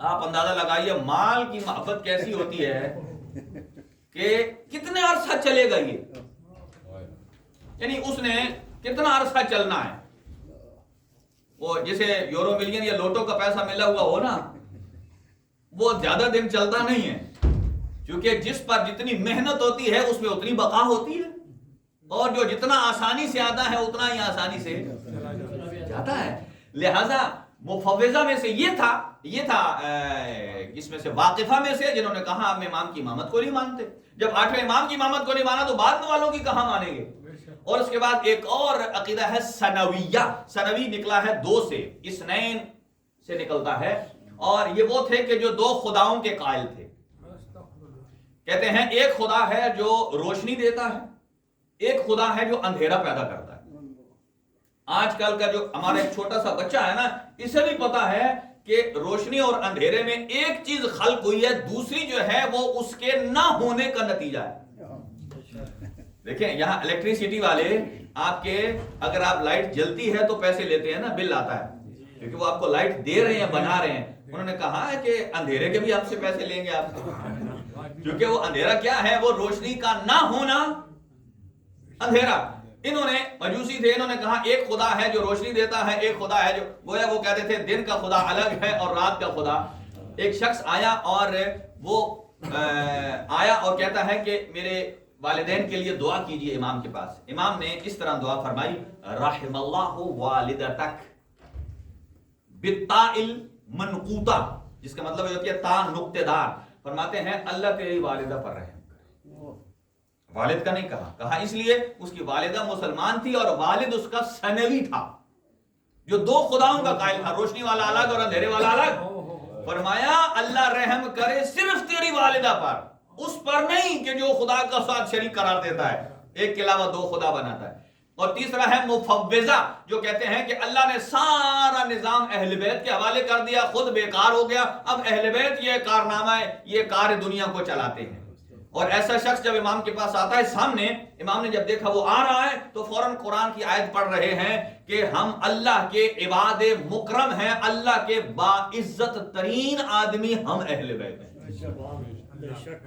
آپ اندازہ لگائیے مال کی محبت کیسی ہوتی ہے کہ کتنے عرصہ چلے گا یہ، یعنی اس نے کتنا عرصہ چلنا ہے۔ وہ جسے یورو ملین یا لوٹو کا پیسہ ملا ہوا ہو نا، وہ زیادہ دن چلتا نہیں ہے، کیونکہ جس پر جتنی محنت ہوتی ہے اس میں اتنی بقا ہوتی ہے، اور جو جتنا آسانی سے آتا ہے اتنا ہی آسانی سے جاتا ہے۔ لہذا مفوضہ میں سے یہ تھا اس میں سے واقفہ میں سے جنہوں نے کہا ہم امام کی امامت کو نہیں مانتے۔ جب 8ویں امام کی امامت کو نہیں مانا تو بعد والوں کی کہاں مانیں گے؟ اور اس کے بعد ایک اور عقیدہ ہے سنویہ، سنوی نکلا ہے 2 سے، اثنین سے نکلتا ہے، اور یہ وہ تھے کہ جو 2 خداؤں کے قائل تھے۔ کہتے ہیں ایک خدا ہے جو روشنی دیتا ہے، ایک خدا ہے جو اندھیرا پیدا کرتا ہے۔ آج کل کا جو ہمارا ایک چھوٹا سا بچہ ہے نا، اسے بھی پتا ہے کہ روشنی اور اندھیرے میں ایک چیز خلق ہوئی ہے، دوسری جو ہے وہ اس کے نہ ہونے کا نتیجہ ہے۔ دیکھیں یہاں الیکٹریسٹی والے آپ کے اگر آپ لائٹ جلتی ہے تو پیسے لیتے ہیں نا، بل آتا ہے، کیونکہ وہ آپ کو لائٹ دے رہے ہیں، بنا رہے ہیں۔ انہوں نے کہا ہے کہ اندھیرے کے بھی آپ سے پیسے لیں گے آپ سے، کیونکہ وہ اندھیرا کیا ہے؟ وہ روشنی کا نہ ہونا اندھیرا۔ انہوں نے مجوسی تھے، انہوں نے کہا ایک خدا ہے جو روشنی دیتا ہے، ایک خدا ہے جو گویا وہ کہتے تھے دن کا خدا الگ ہے اور رات کا خدا۔ ایک شخص آیا اور وہ آیا اور کہتا ہے کہ میرے والدین کے لیے دعا کیجئے امام کے پاس۔ امام نے اس طرح دعا فرمائی، رحم اللہ والدتک بالتاء المنقوطہ، جس کا مطلب یہ ہوتی ہے تا نقطے دار۔ فرماتے ہیں اللہ تیری والدہ پر رحم کرے۔ والد کا نہیں کہا اس لیے اس کی والدہ مسلمان تھی اور والد اس کا سنوی تھا جو 2 خداؤں کا قائل تھا، روشنی والا الگ اور اندھیرے والا الگ۔ فرمایا اللہ رحم کرے صرف تیری والدہ پر، اس پر نہیں کہ جو خدا کا ساتھ شریک قرار دیتا ہے، ایک کے علاوہ 2 خدا بناتا ہے۔ اور تیسرا ہے مفوضہ، جو کہتے ہیں کہ اللہ نے سارا نظام اہل بیت کے حوالے کر دیا، خود بیکار ہو گیا، اب اہل بیت یہ کارنامہ ہے، یہ کار دنیا کو چلاتے ہیں۔ اور ایسا شخص جب امام کے پاس آتا ہے سامنے، امام نے جب دیکھا وہ آ رہا ہے تو فوراً قرآن کی آیت پڑھ رہے ہیں کہ ہم اللہ کے عباد مکرم ہیں، اللہ کے باعزت ترین آدمی ہم اہل بیت ہیں،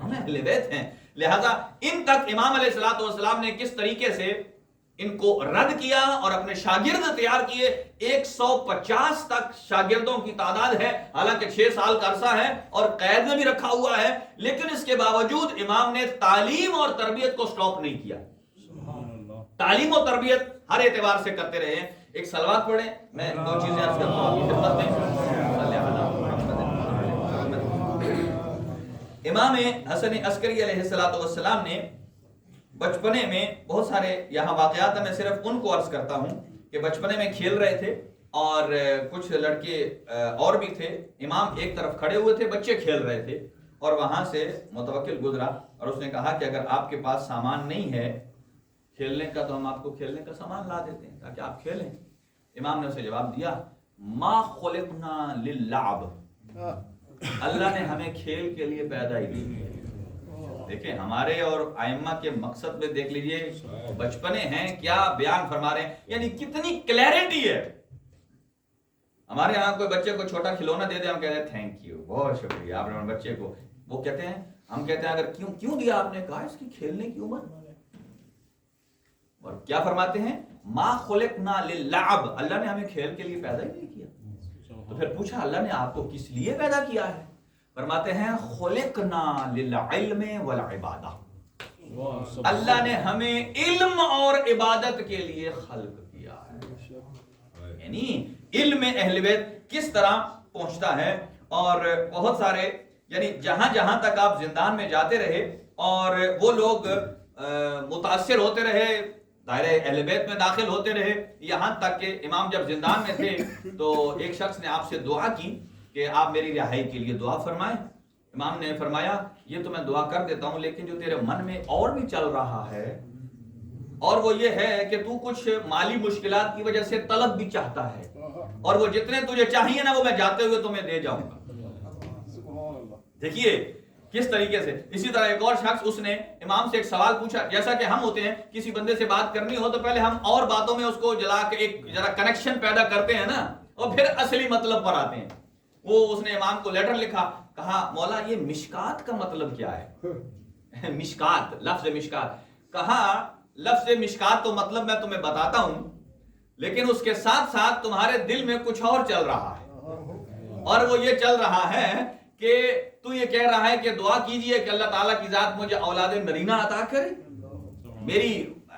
ہم اہل بیت ہیں۔ لہذا ان تک امام علیہ السلام نے کس طریقے سے ان کو رد کیا اور اپنے شاگرد تیار کیے۔ 150 تک شاگردوں کی تعداد ہے، حالانکہ 6 سال کا عرصہ ہے اور قید میں بھی رکھا ہوا ہے، لیکن اس کے باوجود امام نے تعلیم اور تربیت کو سٹاپ نہیں کیا۔ تعلیم و تربیت ہر اعتبار سے کرتے رہے ہیں۔ ایک صلوات پڑھیں، میں 2 چیزیں عرض کرتا ہوں آپ کی خدمت میں۔ امام حسن عسکری علیہ السلام نے بچپنے میں بہت سارے یہاں واقعات ہیں، میں صرف ان کو عرض کرتا ہوں کہ بچپنے میں کھیل رہے تھے اور کچھ لڑکے اور بھی تھے، امام ایک طرف کھڑے ہوئے تھے، بچے کھیل رہے تھے، اور وہاں سے متوکل گزرا اور اس نے کہا کہ اگر آپ کے پاس سامان نہیں ہے کھیلنے کا تو ہم آپ کو کھیلنے کا سامان لا دیتے ہیں تاکہ آپ کھیلیں. امام نے اسے جواب دیا ما خلقنا للعب، اللہ نے ہمیں کھیل کے لیے پیدا ہی نہیں. دیکھیں ہمارے اور ائمہ کے مقصد میں دیکھ لیجئے بچپنے ہیں کیا بیان فرما رہے ہیں، یعنی کتنی کلیئرٹی ہے. ہمارے یہاں کوئی بچے کو چھوٹا کھلونا دے دے ہم کہتے ہیں تھینک یو، بہت شکریہ آپ نے بچے کو. وہ کہتے ہیں ہم کہتے ہیں اگر کیوں دیا آپ نے، کہا اس کی کھیلنے کی عمر. اور کیا فرماتے ہیں ما خلقنا للعب، اللہ نے ہمیں کھیل کے لیے پیدا ہی نہیں کیا. تو پھر پوچھا اللہ نے آپ کو کس لیے پیدا کیا ہے؟ فرماتے ہیں خلقنا للعلم والعبادہ، اللہ نے ہمیں علم اور عبادت کے لیے خلق کیا ہے. یعنی علم اہل بیت کس طرح پہنچتا ہے. اور بہت سارے یعنی جہاں جہاں تک آپ زندان میں جاتے رہے اور وہ لوگ متاثر ہوتے رہے، دائرہ اہل بیت میں داخل ہوتے رہے، یہاں تک کہ امام جب زندان میں تھے تو ایک شخص نے آپ سے دعا کی کہ آپ میری رہائی کے لیے دعا فرمائیں. امام نے فرمایا یہ تو میں دعا کر دیتا ہوں لیکن جو تیرے من میں اور بھی چل رہا ہے اور وہ یہ ہے کہ تو کچھ مالی مشکلات کی وجہ سے طلب بھی چاہتا ہے اور وہ جتنے تجھے چاہیے نا وہ میں جاتے ہوئے تمہیں دے جاؤں گا. دیکھیے کس طریقے سے. اسی طرح ایک اور شخص اس نے امام سے ایک سوال پوچھا، جیسا کہ ہم ہوتے ہیں کسی بندے سے بات کرنی ہو تو پہلے ہم اور باتوں میں اس کو جلا کے ایک ذرا کنیکشن پیدا کرتے ہیں نا اور پھر اصلی مطلب پر آتے ہیں. وہ اس نے امام کو لیٹر لکھا، کہا مولا یہ مشکات کا مطلب کیا ہے؟ مشکات، لفظ مشکات. کہا لفظ مشکات تو مطلب میں تمہیں بتاتا ہوں لیکن اس کے ساتھ ساتھ تمہارے دل میں کچھ اور چل رہا ہے اور وہ یہ چل رہا ہے کہ تو یہ کہہ رہا ہے کہ دعا کیجئے کہ اللہ تعالیٰ کی ذات مجھے اولاد نرینہ عطا کرے، میری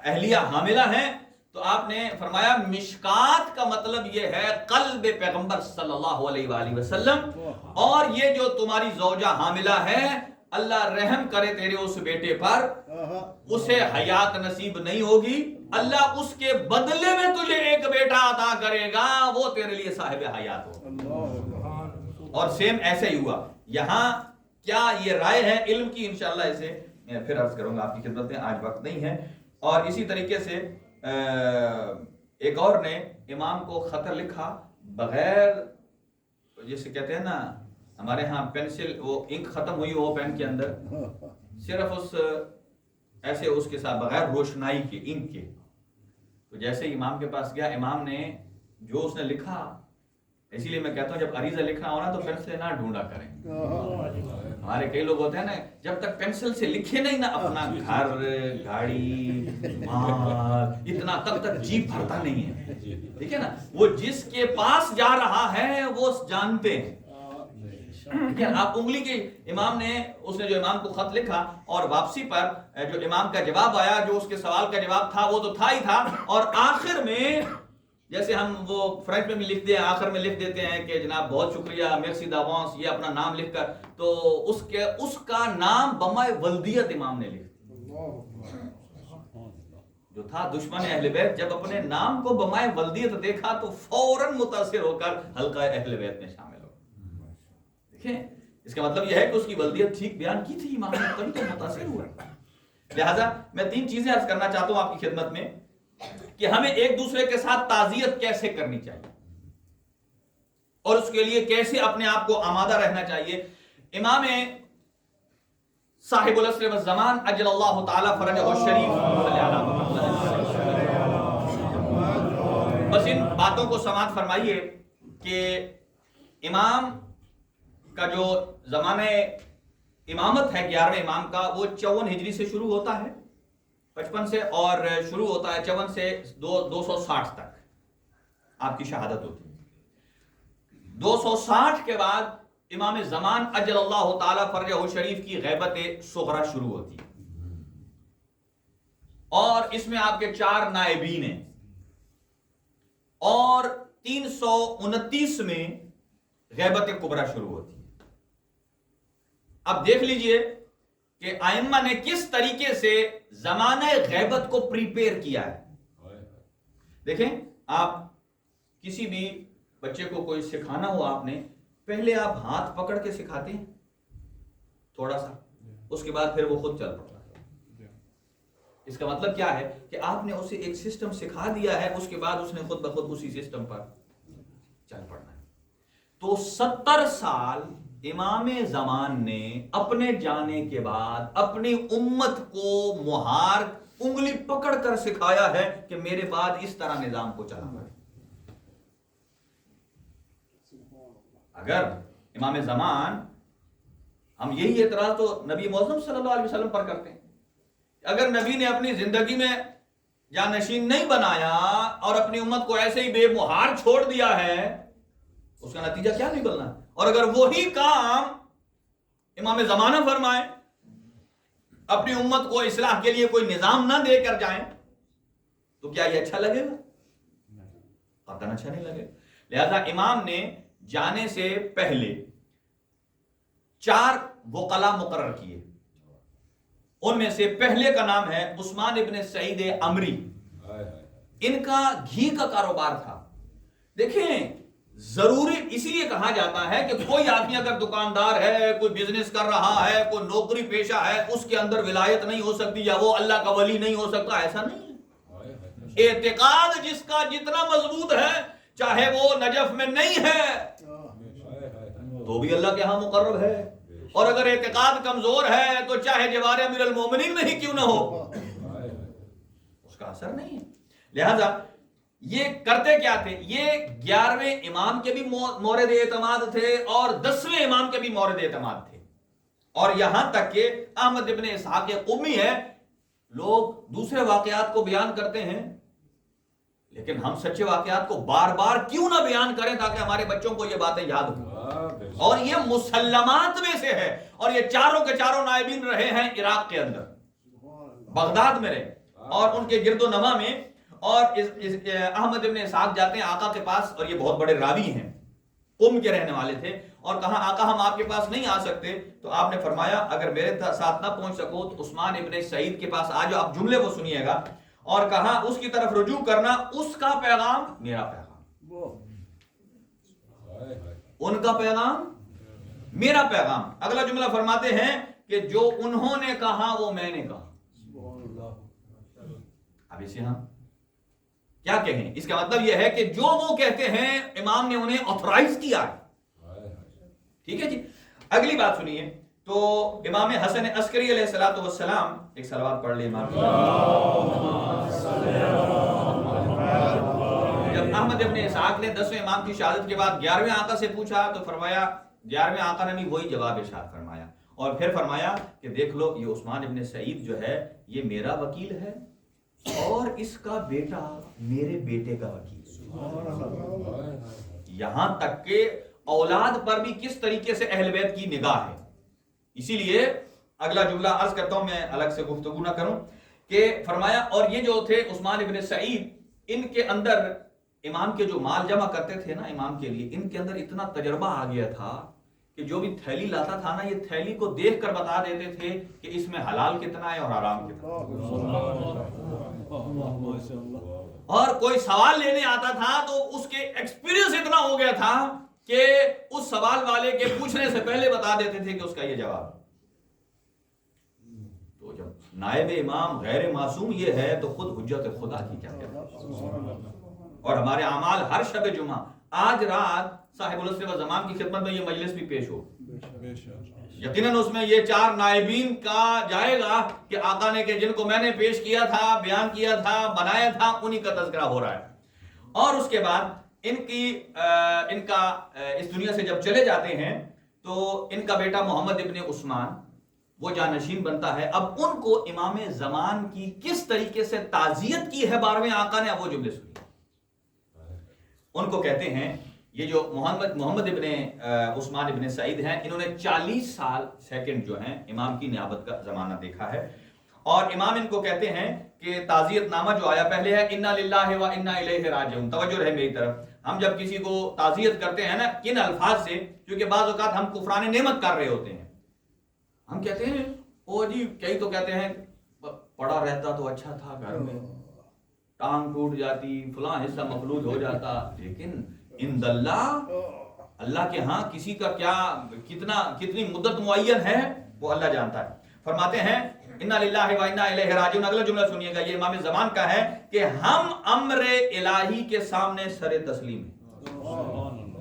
اہلیہ حاملہ ہیں. تو آپ نے فرمایا مشکات کا مطلب یہ ہے قلب پیغمبر صلی اللہ علیہ وآلہ وسلم، اور یہ جو تمہاری زوجہ حاملہ ہے اللہ رحم کرے تیرے اس بیٹے پر، اسے حیات نصیب نہیں ہوگی، اللہ اس کے بدلے میں تجھے ایک بیٹا عطا کرے گا وہ تیرے لیے صاحب حیات ہوگا. اور سیم ایسے ہی ہوا. یہاں کیا یہ رائے ہے علم کی، انشاءاللہ اسے میں پھر عرض کروں گا آپ کی خدمت میں، آج وقت نہیں ہے. اور اسی طریقے سے ایک اور نے امام کو خط لکھا بغیر، جسے کہتے ہیں نا ہمارے ہاں پینسل وہ انک ختم ہوئی ہو پین کے اندر، صرف اس ایسے اس کے ساتھ بغیر روشنائی کے انک کے. تو جیسے ہی امام کے پاس گیا امام نے جو اس نے لکھا، اسی لیے میں کہتا ہوں جب عریضہ لکھنا ہونا تو پینسل نہ ڈھونڈا کریں. ہمارے کئی لوگ ہوتے ہیں نا جب تک پینسل سے لکھے نہیں نا اپنا گھر گاڑی مال اتنا تب تک جی بھرتا نہیں ہے. ٹھیک ہے نا، وہ جس کے پاس جا رہا ہے وہ جانتے ہیں. آپ انگلی کے امام نے اس نے جو امام کو خط لکھا اور واپسی پر جو امام کا جواب آیا جو اس کے سوال کا جواب تھا وہ تو تھا ہی تھا، اور آخر میں جیسے ہم وہ فرینچ میں بھی لکھتے ہیں آخر میں لکھ دیتے ہیں کہ جناب بہت شکریہ میرسی داوانس، یہ اپنا نام لکھ کر، تو اس کا نام بمائے ولدیت امام نے لکھ جو تھا دشمن اہل بیت، جب اپنے نام کو بمائے ولدیت دیکھا تو فوراً متاثر ہو کر حلقہ اہل بیت میں شامل ہو. دیکھیں اس کا مطلب یہ ہے کہ اس کی ولدیت ٹھیک بیان کی تھی امام نے، تبھی تو متاثر ہوا. لہٰذا میں 3 چیزیں عرض کرنا چاہتا ہوں آپ کی خدمت میں کہ ہمیں ایک دوسرے کے ساتھ تعزیت کیسے کرنی چاہیے اور اس کے لیے کیسے اپنے آپ کو آمادہ رہنا چاہیے. امام صاحب العصر والزمان اجل اللہ تعالی فرجہ الشریف بس ان باتوں کو سماعت فرمائیے کہ امام کا جو زمانہ امامت ہے 11ویں امام کا وہ 54 ہجری سے شروع ہوتا ہے 55 سے، اور شروع ہوتا ہے 54 سے 260 تک آپ کی شہادت ہوتی ہے. 260 کے بعد امام زمان اجل اللہ تعالی فرجہ شریف کی غیبت صغرا شروع ہوتی ہے، اور اس میں آپ کے 4 نائبین ہیں، اور 329 میں غیبت کبرا شروع ہوتی ہے. اب دیکھ لیجئے کہ ائمہ نے کس طریقے سے زمانہ غیبت کو پریپیئر کیا ہے. دیکھیں آپ کسی بھی بچے کو کوئی سکھانا ہو، آپ نے پہلے آپ ہاتھ پکڑ کے سکھاتے ہیں، تھوڑا سا، اس کے بعد پھر وہ خود چل پڑتا ہے۔ اس کا مطلب کیا ہے کہ آپ نے اسے ایک سسٹم سکھا دیا ہے، اس کے بعد اس نے خود بخود اسی سسٹم پر چل پڑنا ہے۔ تو 70 سال امام زمان نے اپنے جانے کے بعد اپنی امت کو مہار انگلی پکڑ کر سکھایا ہے کہ میرے بعد اس طرح نظام کو چلانا ہے۔ اگر امام زمان، ہم یہی اعتراض تو نبی معظم صلی اللہ علیہ وسلم پر کرتے ہیں، اگر نبی نے اپنی زندگی میں جانشین نہیں بنایا اور اپنی امت کو ایسے ہی بے مہار چھوڑ دیا ہے، اس کا نتیجہ کیا نکلنا ہے؟ اور اگر وہی کام امام زمانہ فرمائے، اپنی امت کو اصلاح کے لیے کوئی نظام نہ دے کر جائیں، تو کیا یہ اچھا لگے گا؟ قطعاً اچھا نہیں لگے۔ لہذا امام نے جانے سے پہلے 4 وکلا مقرر کیے، ان میں سے پہلے کا نام ہے عثمان ابن سعید عمری۔ ان کا گھی کا کاروبار تھا۔ دیکھیں، ضروری اسی لیے کہا جاتا ہے کہ کوئی آدمی اگر دکاندار ہے، کوئی بزنس کر رہا ہے، کوئی نوکری پیشہ ہے، اس کے اندر ولایت نہیں ہو سکتی یا وہ اللہ کا ولی نہیں ہو سکتا، ایسا نہیں ہے۔ اعتقاد جس کا جتنا مضبوط ہے، چاہے وہ نجف میں نہیں ہے تو بھی اللہ کے ہاں مقرب ہے، اور اگر اعتقاد کمزور ہے تو چاہے جوار امیر المومنین نہیں کیوں نہ ہو، اس کا اثر نہیں ہے۔ لہذا یہ کرتے کیا تھے؟ یہ 11ویں امام کے بھی مورد اعتماد تھے اور 10ویں امام کے بھی مورد اعتماد تھے، اور یہاں تک کہ احمد ابن اسحاق قمی ہے، لوگ دوسرے واقعات کو بیان کرتے ہیں، لیکن ہم سچے واقعات کو بار بار کیوں نہ بیان کریں تاکہ ہمارے بچوں کو یہ باتیں یاد ہوں، اور یہ مسلمات میں سے ہے، اور یہ چاروں کے چاروں نائبین رہے ہیں عراق کے اندر، بغداد میں رہے، اور ان کے گرد و نما میں، اور احمد ابن اسحاق جاتے ہیں آقا کے پاس، اور یہ بہت بڑے راوی ہیں، قم کے رہنے والے تھے، اور کہا آقا ہم آپ کے پاس نہیں آ سکتے، تو آپ نے فرمایا اگر میرے ساتھ نہ پہنچ سکو تو عثمان ابن سعید کے پاس آ جاؤ، آپ جملے کو سنیے گا، اور کہا اس کی طرف رجوع کرنا، اس کا پیغام میرا پیغام، ان کا پیغام میرا پیغام۔ اگلا جملہ فرماتے ہیں کہ جو انہوں نے کہا وہ میں نے کہا۔ اب اسے ہم کیا کہیں؟ اس کا مطلب یہ ہے کہ جو وہ کہتے ہیں امام نے انہیں آتھورائز کیا ہے۔ ٹھیک ہے جی، اگلی بات سنیے، تو امام حسن عسکری علیہ السلام، ایک صلوات پڑھ لیں امام، جب احمد ابن اسحاق نے 10ویں امام کی شہادت کے بعد 11ویں آقا سے پوچھا تو فرمایا، 11ویں آقا نے بھی وہی جواب ارشاد فرمایا، اور پھر فرمایا کہ دیکھ لو یہ عثمان ابن سعید جو ہے یہ میرا وکیل ہے، اور اس کا بیٹا میرے بیٹے کا وکیل ہے، یہاں تک کہ اولاد پر بھی کس طریقے سے اہل بیت کی نگاہ ہے۔ اسی لیے اگلا جملہ عرض کرتا ہوں، میں الگ سے گفتگو نہ کروں، کہ فرمایا اور یہ جو تھے عثمان ابن سعید، ان کے اندر امام کے جو مال جمع کرتے تھے نا امام کے لیے، ان کے اندر اتنا تجربہ آ گیا تھا کہ جو بھی تھیلی لاتا تھا نا، یہ تھیلی کو دیکھ کر بتا دیتے تھے کہ اس میں حلال کتنا ہے اور حرام کتنا ہے، اور کوئی سوال لینے آتا تھا تو اس کے ایکسپیرینس اتنا ہو گیا تھا کہ اس سوال والے کے پوچھنے سے پہلے بتا دیتے تھے کہ اس کا یہ جواب۔ تو جب نائب امام غیر معصوم یہ ہے تو خود حجت خدا کی کیا کہتے۔ اور ہمارے اعمال ہر شب جمعہ، آج رات صاحب العصر و زمان کی خدمت میں یہ مجلس بھی پیش ہو، یقیناً اس میں یہ 4 نائبین کا جائے گا کہ آقا نے کہ جن کو میں نے پیش کیا تھا، بیان کیا تھا، بنایا تھا، انہی کا تذکرہ ہو رہا ہے۔ اور اس کے بعد ان کا اس دنیا سے جب چلے جاتے ہیں تو ان کا بیٹا محمد ابن عثمان وہ جانشین بنتا ہے۔ اب ان کو امام زمان کی کس طریقے سے تعزیت کی ہے 12ویں آقا نے، اب وہ جملے سنیے۔ ان کو کہتے ہیں، یہ جو محمد ابن عثمان ابن سعید ہیں، انہوں نے 40 سال سیکنڈ جو ہیں امام کی نیابت کا زمانہ دیکھا ہے، اور امام ان کو کہتے ہیں کہ تعزیت نامہ جو آیا پہلے ہے انا للہ و انا الیہ راجعون، توجہ رہے میری طرف، ہم جب کسی کو تعزیت کرتے ہیں نا کن الفاظ سے، کیونکہ بعض اوقات ہم کفران نعمت کر رہے ہوتے ہیں، ہم کہتے ہیں او جی، کئی تو کہتے ہیں پڑا رہتا تو اچھا تھا گھر میں، ٹانگ ٹوٹ جاتی، فلاں حصہ مفلوج ہو جاتا، لیکن عند اللہ، اللہ کے ہاں کسی کا کتنی مدت معین ہے، وہ اللہ جانتا ہے. فرماتے ہیں انا للہ و انا الیہ راجعون. اگلا جملہ سنیے گا, یہ امام زمان کا ہے کہ ہم امر الہی کے سامنے سر تسلیم ہیں.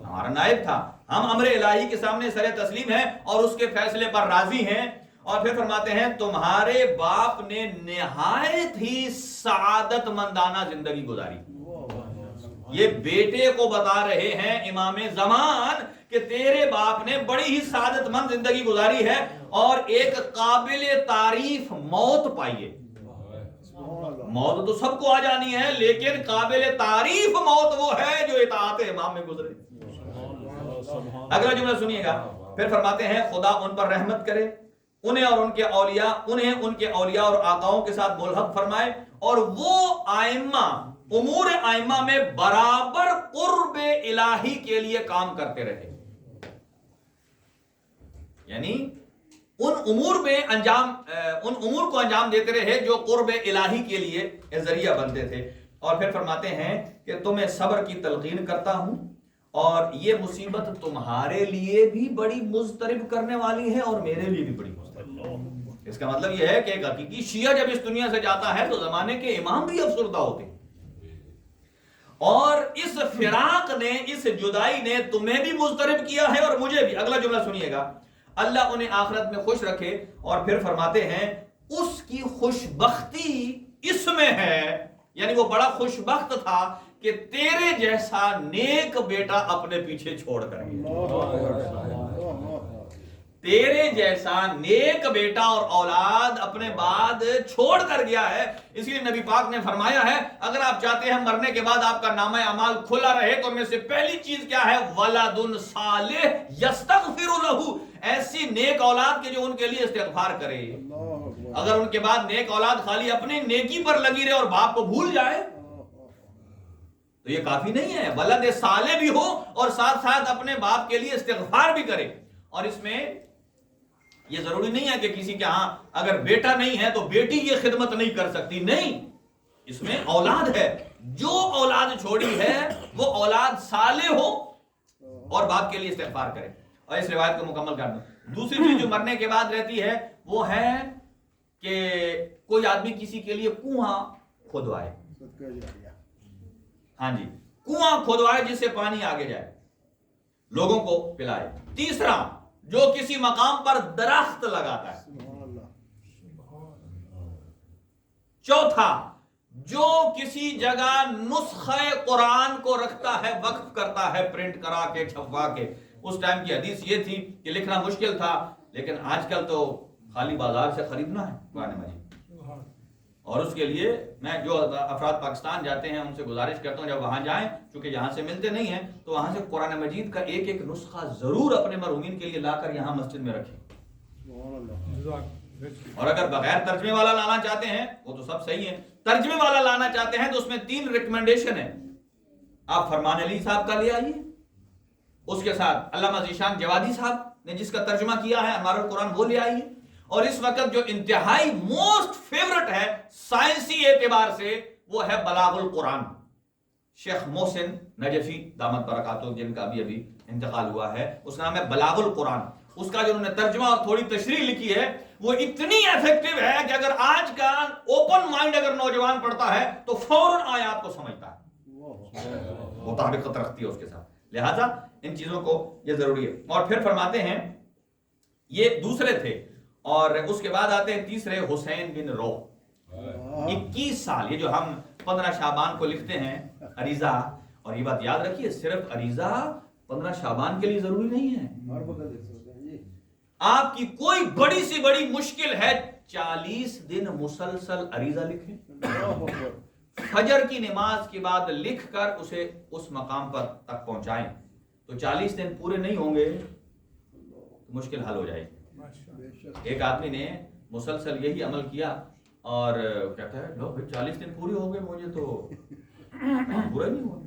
ہمارا نائب تھا, ہم امر الہی کے سامنے سر تسلیم ہیں اور اس کے فیصلے پر راضی ہیں. اور پھر فرماتے ہیں تمہارے باپ نے نہایت ہی سعادت مندانہ زندگی گزاری. یہ بیٹے کو بتا رہے ہیں امام زمان کہ تیرے باپ نے بڑی ہی سعادت مند زندگی گزاری ہے اور ایک قابل تعریف موت پائی ہے. موت تو سب کو آ جانی ہے, لیکن قابل تعریف موت وہ ہے جو اطاعت امام میں گزرے. اگلا جملہ سنیے گا, پھر فرماتے ہیں خدا ان پر رحمت کرے, انہیں ان کے اولیاء اور آقاؤں کے ساتھ ملحق فرمائے, اور وہ آئمہ امور آئمہ میں برابر قرب الہی کے لیے کام کرتے رہے. یعنی ان امور کو انجام دیتے رہے جو قرب الہی کے لیے ذریعہ بنتے تھے. اور پھر فرماتے ہیں کہ تمہیں صبر کی تلقین کرتا ہوں, اور یہ مصیبت تمہارے لیے بھی بڑی مضطرب کرنے والی ہے اور میرے لیے بھی بڑی مضطرب. اس کا مطلب یہ ہے کہ ایک حقیقی شیعہ جب اس دنیا سے جاتا ہے تو زمانے کے امام بھی افسردہ ہوتے ہیں, اور اس فراق نے, اس جدائی نے تمہیں بھی مضطرب کیا ہے اور مجھے بھی. اگلا جملہ سنیے گا, اللہ انہیں آخرت میں خوش رکھے. اور پھر فرماتے ہیں اس کی خوش بختی اس میں ہے, یعنی وہ بڑا خوش بخت تھا کہ تیرے جیسا نیک بیٹا اپنے پیچھے چھوڑ کر گیا. تیرے جیسا نیک بیٹا اور اولاد اپنے بعد چھوڑ کر گیا ہے. اس لیے نبی پاک نے فرمایا ہے اگر آپ چاہتے ہیں مرنے کے بعد آپ کا نامہ اعمال کھلا رہے تو ان میں سے پہلی چیز کیا ہے, ولد صالح یستغفر لہ, ایسی نیک اولاد کے جو ان کے لیے استغفار کرے. اگر ان کے بعد نیک اولاد خالی اپنی نیکی پر لگی رہے اور باپ کو بھول جائے تو یہ کافی نہیں ہے. ولد صالح بھی ہو اور ساتھ ساتھ اپنے باپ کے لیے استغفار بھی کرے. اور اس میں یہ ضروری نہیں ہے کہ کسی کے ہاں اگر بیٹا نہیں ہے تو بیٹی یہ خدمت نہیں کر سکتی, نہیں, اس میں اولاد ہے. جو اولاد چھوڑی ہے وہ اولاد صالح ہو اور باپ کے لیے استغفار کرے. اور اس روایت کو مکمل کر دوں. دوسری چیز جو مرنے کے بعد رہتی ہے وہ ہے کہ کوئی آدمی کسی کے لیے کنواں کھودوائے. ہاں جی, کنواں کھودوائے جس سے پانی آگے جائے, لوگوں کو پلائے. تیسرا جو کسی مقام پر درخت لگاتا ہے. چوتھا جو کسی جگہ نسخہ قرآن کو رکھتا ہے, وقف کرتا ہے پرنٹ کرا کے چھپوا کے. اس ٹائم کی حدیث یہ تھی کہ لکھنا مشکل تھا, لیکن آج کل تو خالی بازار سے خریدنا ہے قرآن مجید. اور اس کے لیے میں جو افراد پاکستان جاتے ہیں ان سے گزارش کرتا ہوں جب وہاں جائیں, چونکہ یہاں سے ملتے نہیں ہیں, تو وہاں سے قرآن مجید کا ایک ایک نسخہ ضرور اپنے مرحومین کے لیے لا کر یہاں مسجد میں رکھیں. اور اگر بغیر ترجمے والا لانا چاہتے ہیں وہ تو سب صحیح ہے, ترجمے والا لانا چاہتے ہیں تو اس میں 3 ریکمنڈیشن ہے. آپ فرمان علی صاحب کا لے آئیے, اس کے ساتھ علامہ ذیشان جوادی صاحب نے جس کا ترجمہ کیا ہے انوار القرآن وہ لے آئیے. اور اس وقت جو انتہائی موسٹ فیورٹ ہے سائنسی اعتبار سے وہ ہے بلاغ القرآن. شیخ محسن نجفی دامت برکاتہ جن کا ابھی انتقال ہوا ہے, اس کا نام ہے بلاغ القرآن. اس کا جو انہوں نے ترجمہ اور تھوڑی تشریح لکھی ہے وہ اتنی ایفیکٹو ہے کہ اگر آج کا اوپن مائنڈ اگر نوجوان پڑھتا ہے تو فوراً آیات کو سمجھتا ہے, مطابقت رکھتی ہے اس کے ساتھ. لہذا ان چیزوں کو یہ ضروری ہے. اور پھر فرماتے ہیں یہ دوسرے تھے, اور اس کے بعد آتے ہیں تیسرے حسین بن روح. 21 سال, یہ جو ہم 15 شعبان کو لکھتے ہیں عریضہ, اور یہ بات یاد رکھیے صرف عریضہ 15 شعبان کے لیے ضروری نہیں ہے. آپ کی کوئی بڑی سی بڑی مشکل ہے, 40 دن مسلسل عریضہ لکھیں, فجر کی نماز کے بعد لکھ کر اسے اس مقام پر تک پہنچائیں, تو 40 دن پورے نہیں ہوں گے تو مشکل حل ہو جائے گی. ایک آدمی نے مسلسل یہی عمل کیا اور کہتا ہے لو بھائی 40 دن پورے ہو گئے, مجھے تو پورا نہیں ہوا.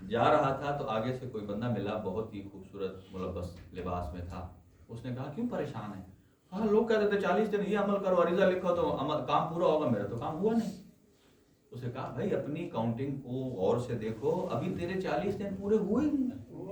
جا رہا تھا تو آگے سے کوئی بندہ ملا, بہت ہی خوبصورت ملبس لباس میں تھا. اس نے کہا کیوں پریشان ہے؟ ہاں لوگ کہتے تھے 40 دن یہ عمل کرو, عریضہ لکھو تو کام پورا ہوگا, میرا تو کام ہوا نہیں. اسے کہا بھائی اپنی کاؤنٹنگ کو غور سے دیکھو, ابھی تیرے 40 دن پورے ہوئے نہیں.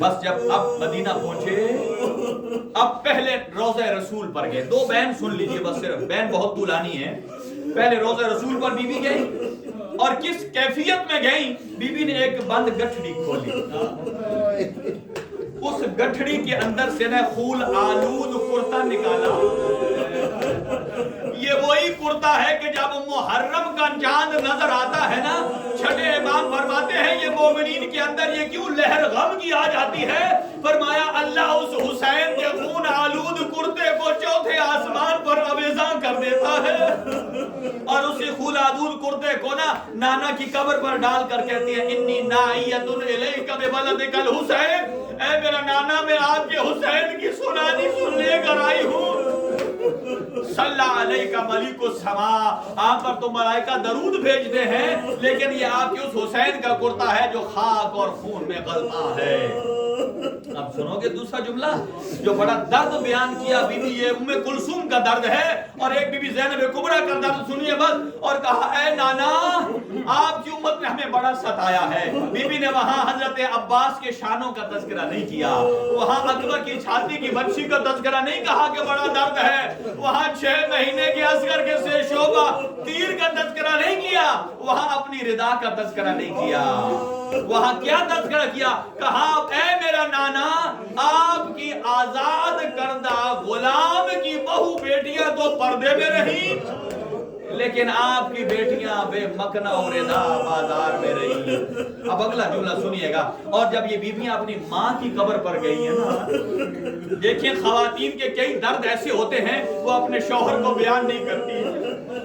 بس جب اب مدینہ پہنچے، اب پہلے روضہ رسول پر گئے. 2 بین سن لیجئے بس، صرف بین بہت طولانی ہے. پہلے روضہ رسول پر بی بی گئی، اور کس کیفیت میں گئی؟ بی بی نے ایک بند گٹھڑی کھولی، اس گٹھڑی کے اندر سے نہ خول آلود کرتا نکالا. یہ وہی کرتا ہے کہ جب محرم کا چاند نظر آتا ہے نا، چھٹے امام فرماتے ہیں یہ مومنین کے اندر یہ کیوں لہر غم کی آ جاتی ہے؟ فرمایا اللہ اس حسین کے خون آلود کرتے کو چوتھے آسمان پر آویزاں کر دیتا ہے، اور اسی خون آلود کرتے کو نا نانا کی قبر پر ڈال کر کہتی ہے انی نائیۃ الیک بولدک الحسین، اے میرا نانا میں آپ کے حسین کی سنانی سن لے کر آئی ہوں. صلی علیہ ملک السما، آپ پر تو ملائکہ درود بھیجتے ہیں، لیکن یہ آپ کے اس حسین کا کرتا ہے جو خاک اور خون میں غلطہ ہے. اب سنو گے دوسرا جملہ جو بڑا درد بیان کیا بی بی، یہ ام کلثوم کا درد ہے، اور ایک بی بی زینب کبریٰ کا درد سنیے بس. اور کہا اے نانا آپ کی امت نے ہمیں بڑا ستایا ہے. بی بی نے وہاں حضرت عباس کے شانوں کا تذکرہ نہیں کیا، وہاں اکبر کی چھاتی کی بچی کا تذکرہ نہیں کہا کہ بڑا درد ہے، وہاں 6 مہینے کے اصغر کے سے شعبہ تیر کا تذکرہ نہیں کیا، وہاں اپنی ردا کا تذکرہ نہیں کیا. وہاں کیا تذکرہ کیا؟ کہا اے میرا نانا آپ کی آزاد کردہ غلام کی بہو بیٹیاں تو پردے میں رہی، لیکن آپ کی بیٹیاں بے مکنہ و ردا بازار میں رہی. اب اگلا جملہ سنیے گا. اور جب یہ بیویاں اپنی ماں کی قبر پر گئی ہیں نا، دیکھیں خواتین کے کئی درد ایسے ہوتے ہیں وہ اپنے شوہر کو بیان نہیں کرتی،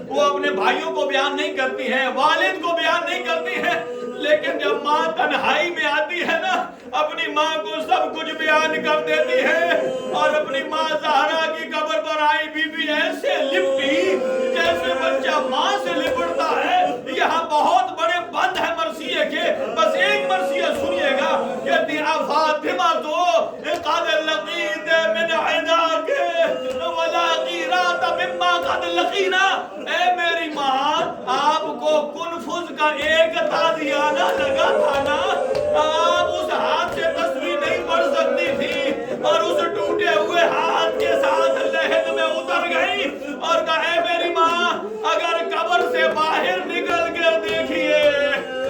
وہ اپنے بھائیوں کو بیان نہیں کرتی ہیں، والد کو بیان نہیں کرتی ہیں، لیکن جب ماں تنہائی میں آتی ہے نا اپنی ماں کو سب کچھ بیان کر دیتی ہے. اور اپنی ماں زہرا کی قبر پر آئی بی بی ایسے لپٹی جیسے بچہ ماں سے لپٹتا ہے. یہاں بہت بڑے بند ہیں مرثیے کے، بس ایک مرثیہ سنیے گا. کہتی فاطمہ تو قد لقیت من عداک ولاقی رات مما قد لقینا، اے میری ماں آپ کو کنفذ کا ایک تازیانہ لگا تھا نا، آپ اس ہاتھ سے تصویر نہیں پڑھ سکتی تھی، اور اس ٹوٹے ہوئے ہاتھ کے ساتھ لہد میں اتر گئی. اور کہا اے میری ماں اگر قبر سے باہر نکل کر دیکھیے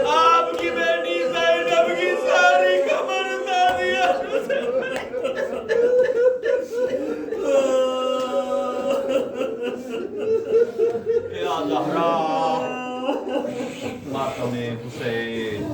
آپ کی بیٹی زینب کی ساری قبر تازیانہ سے یا زہرا ماتم حسین.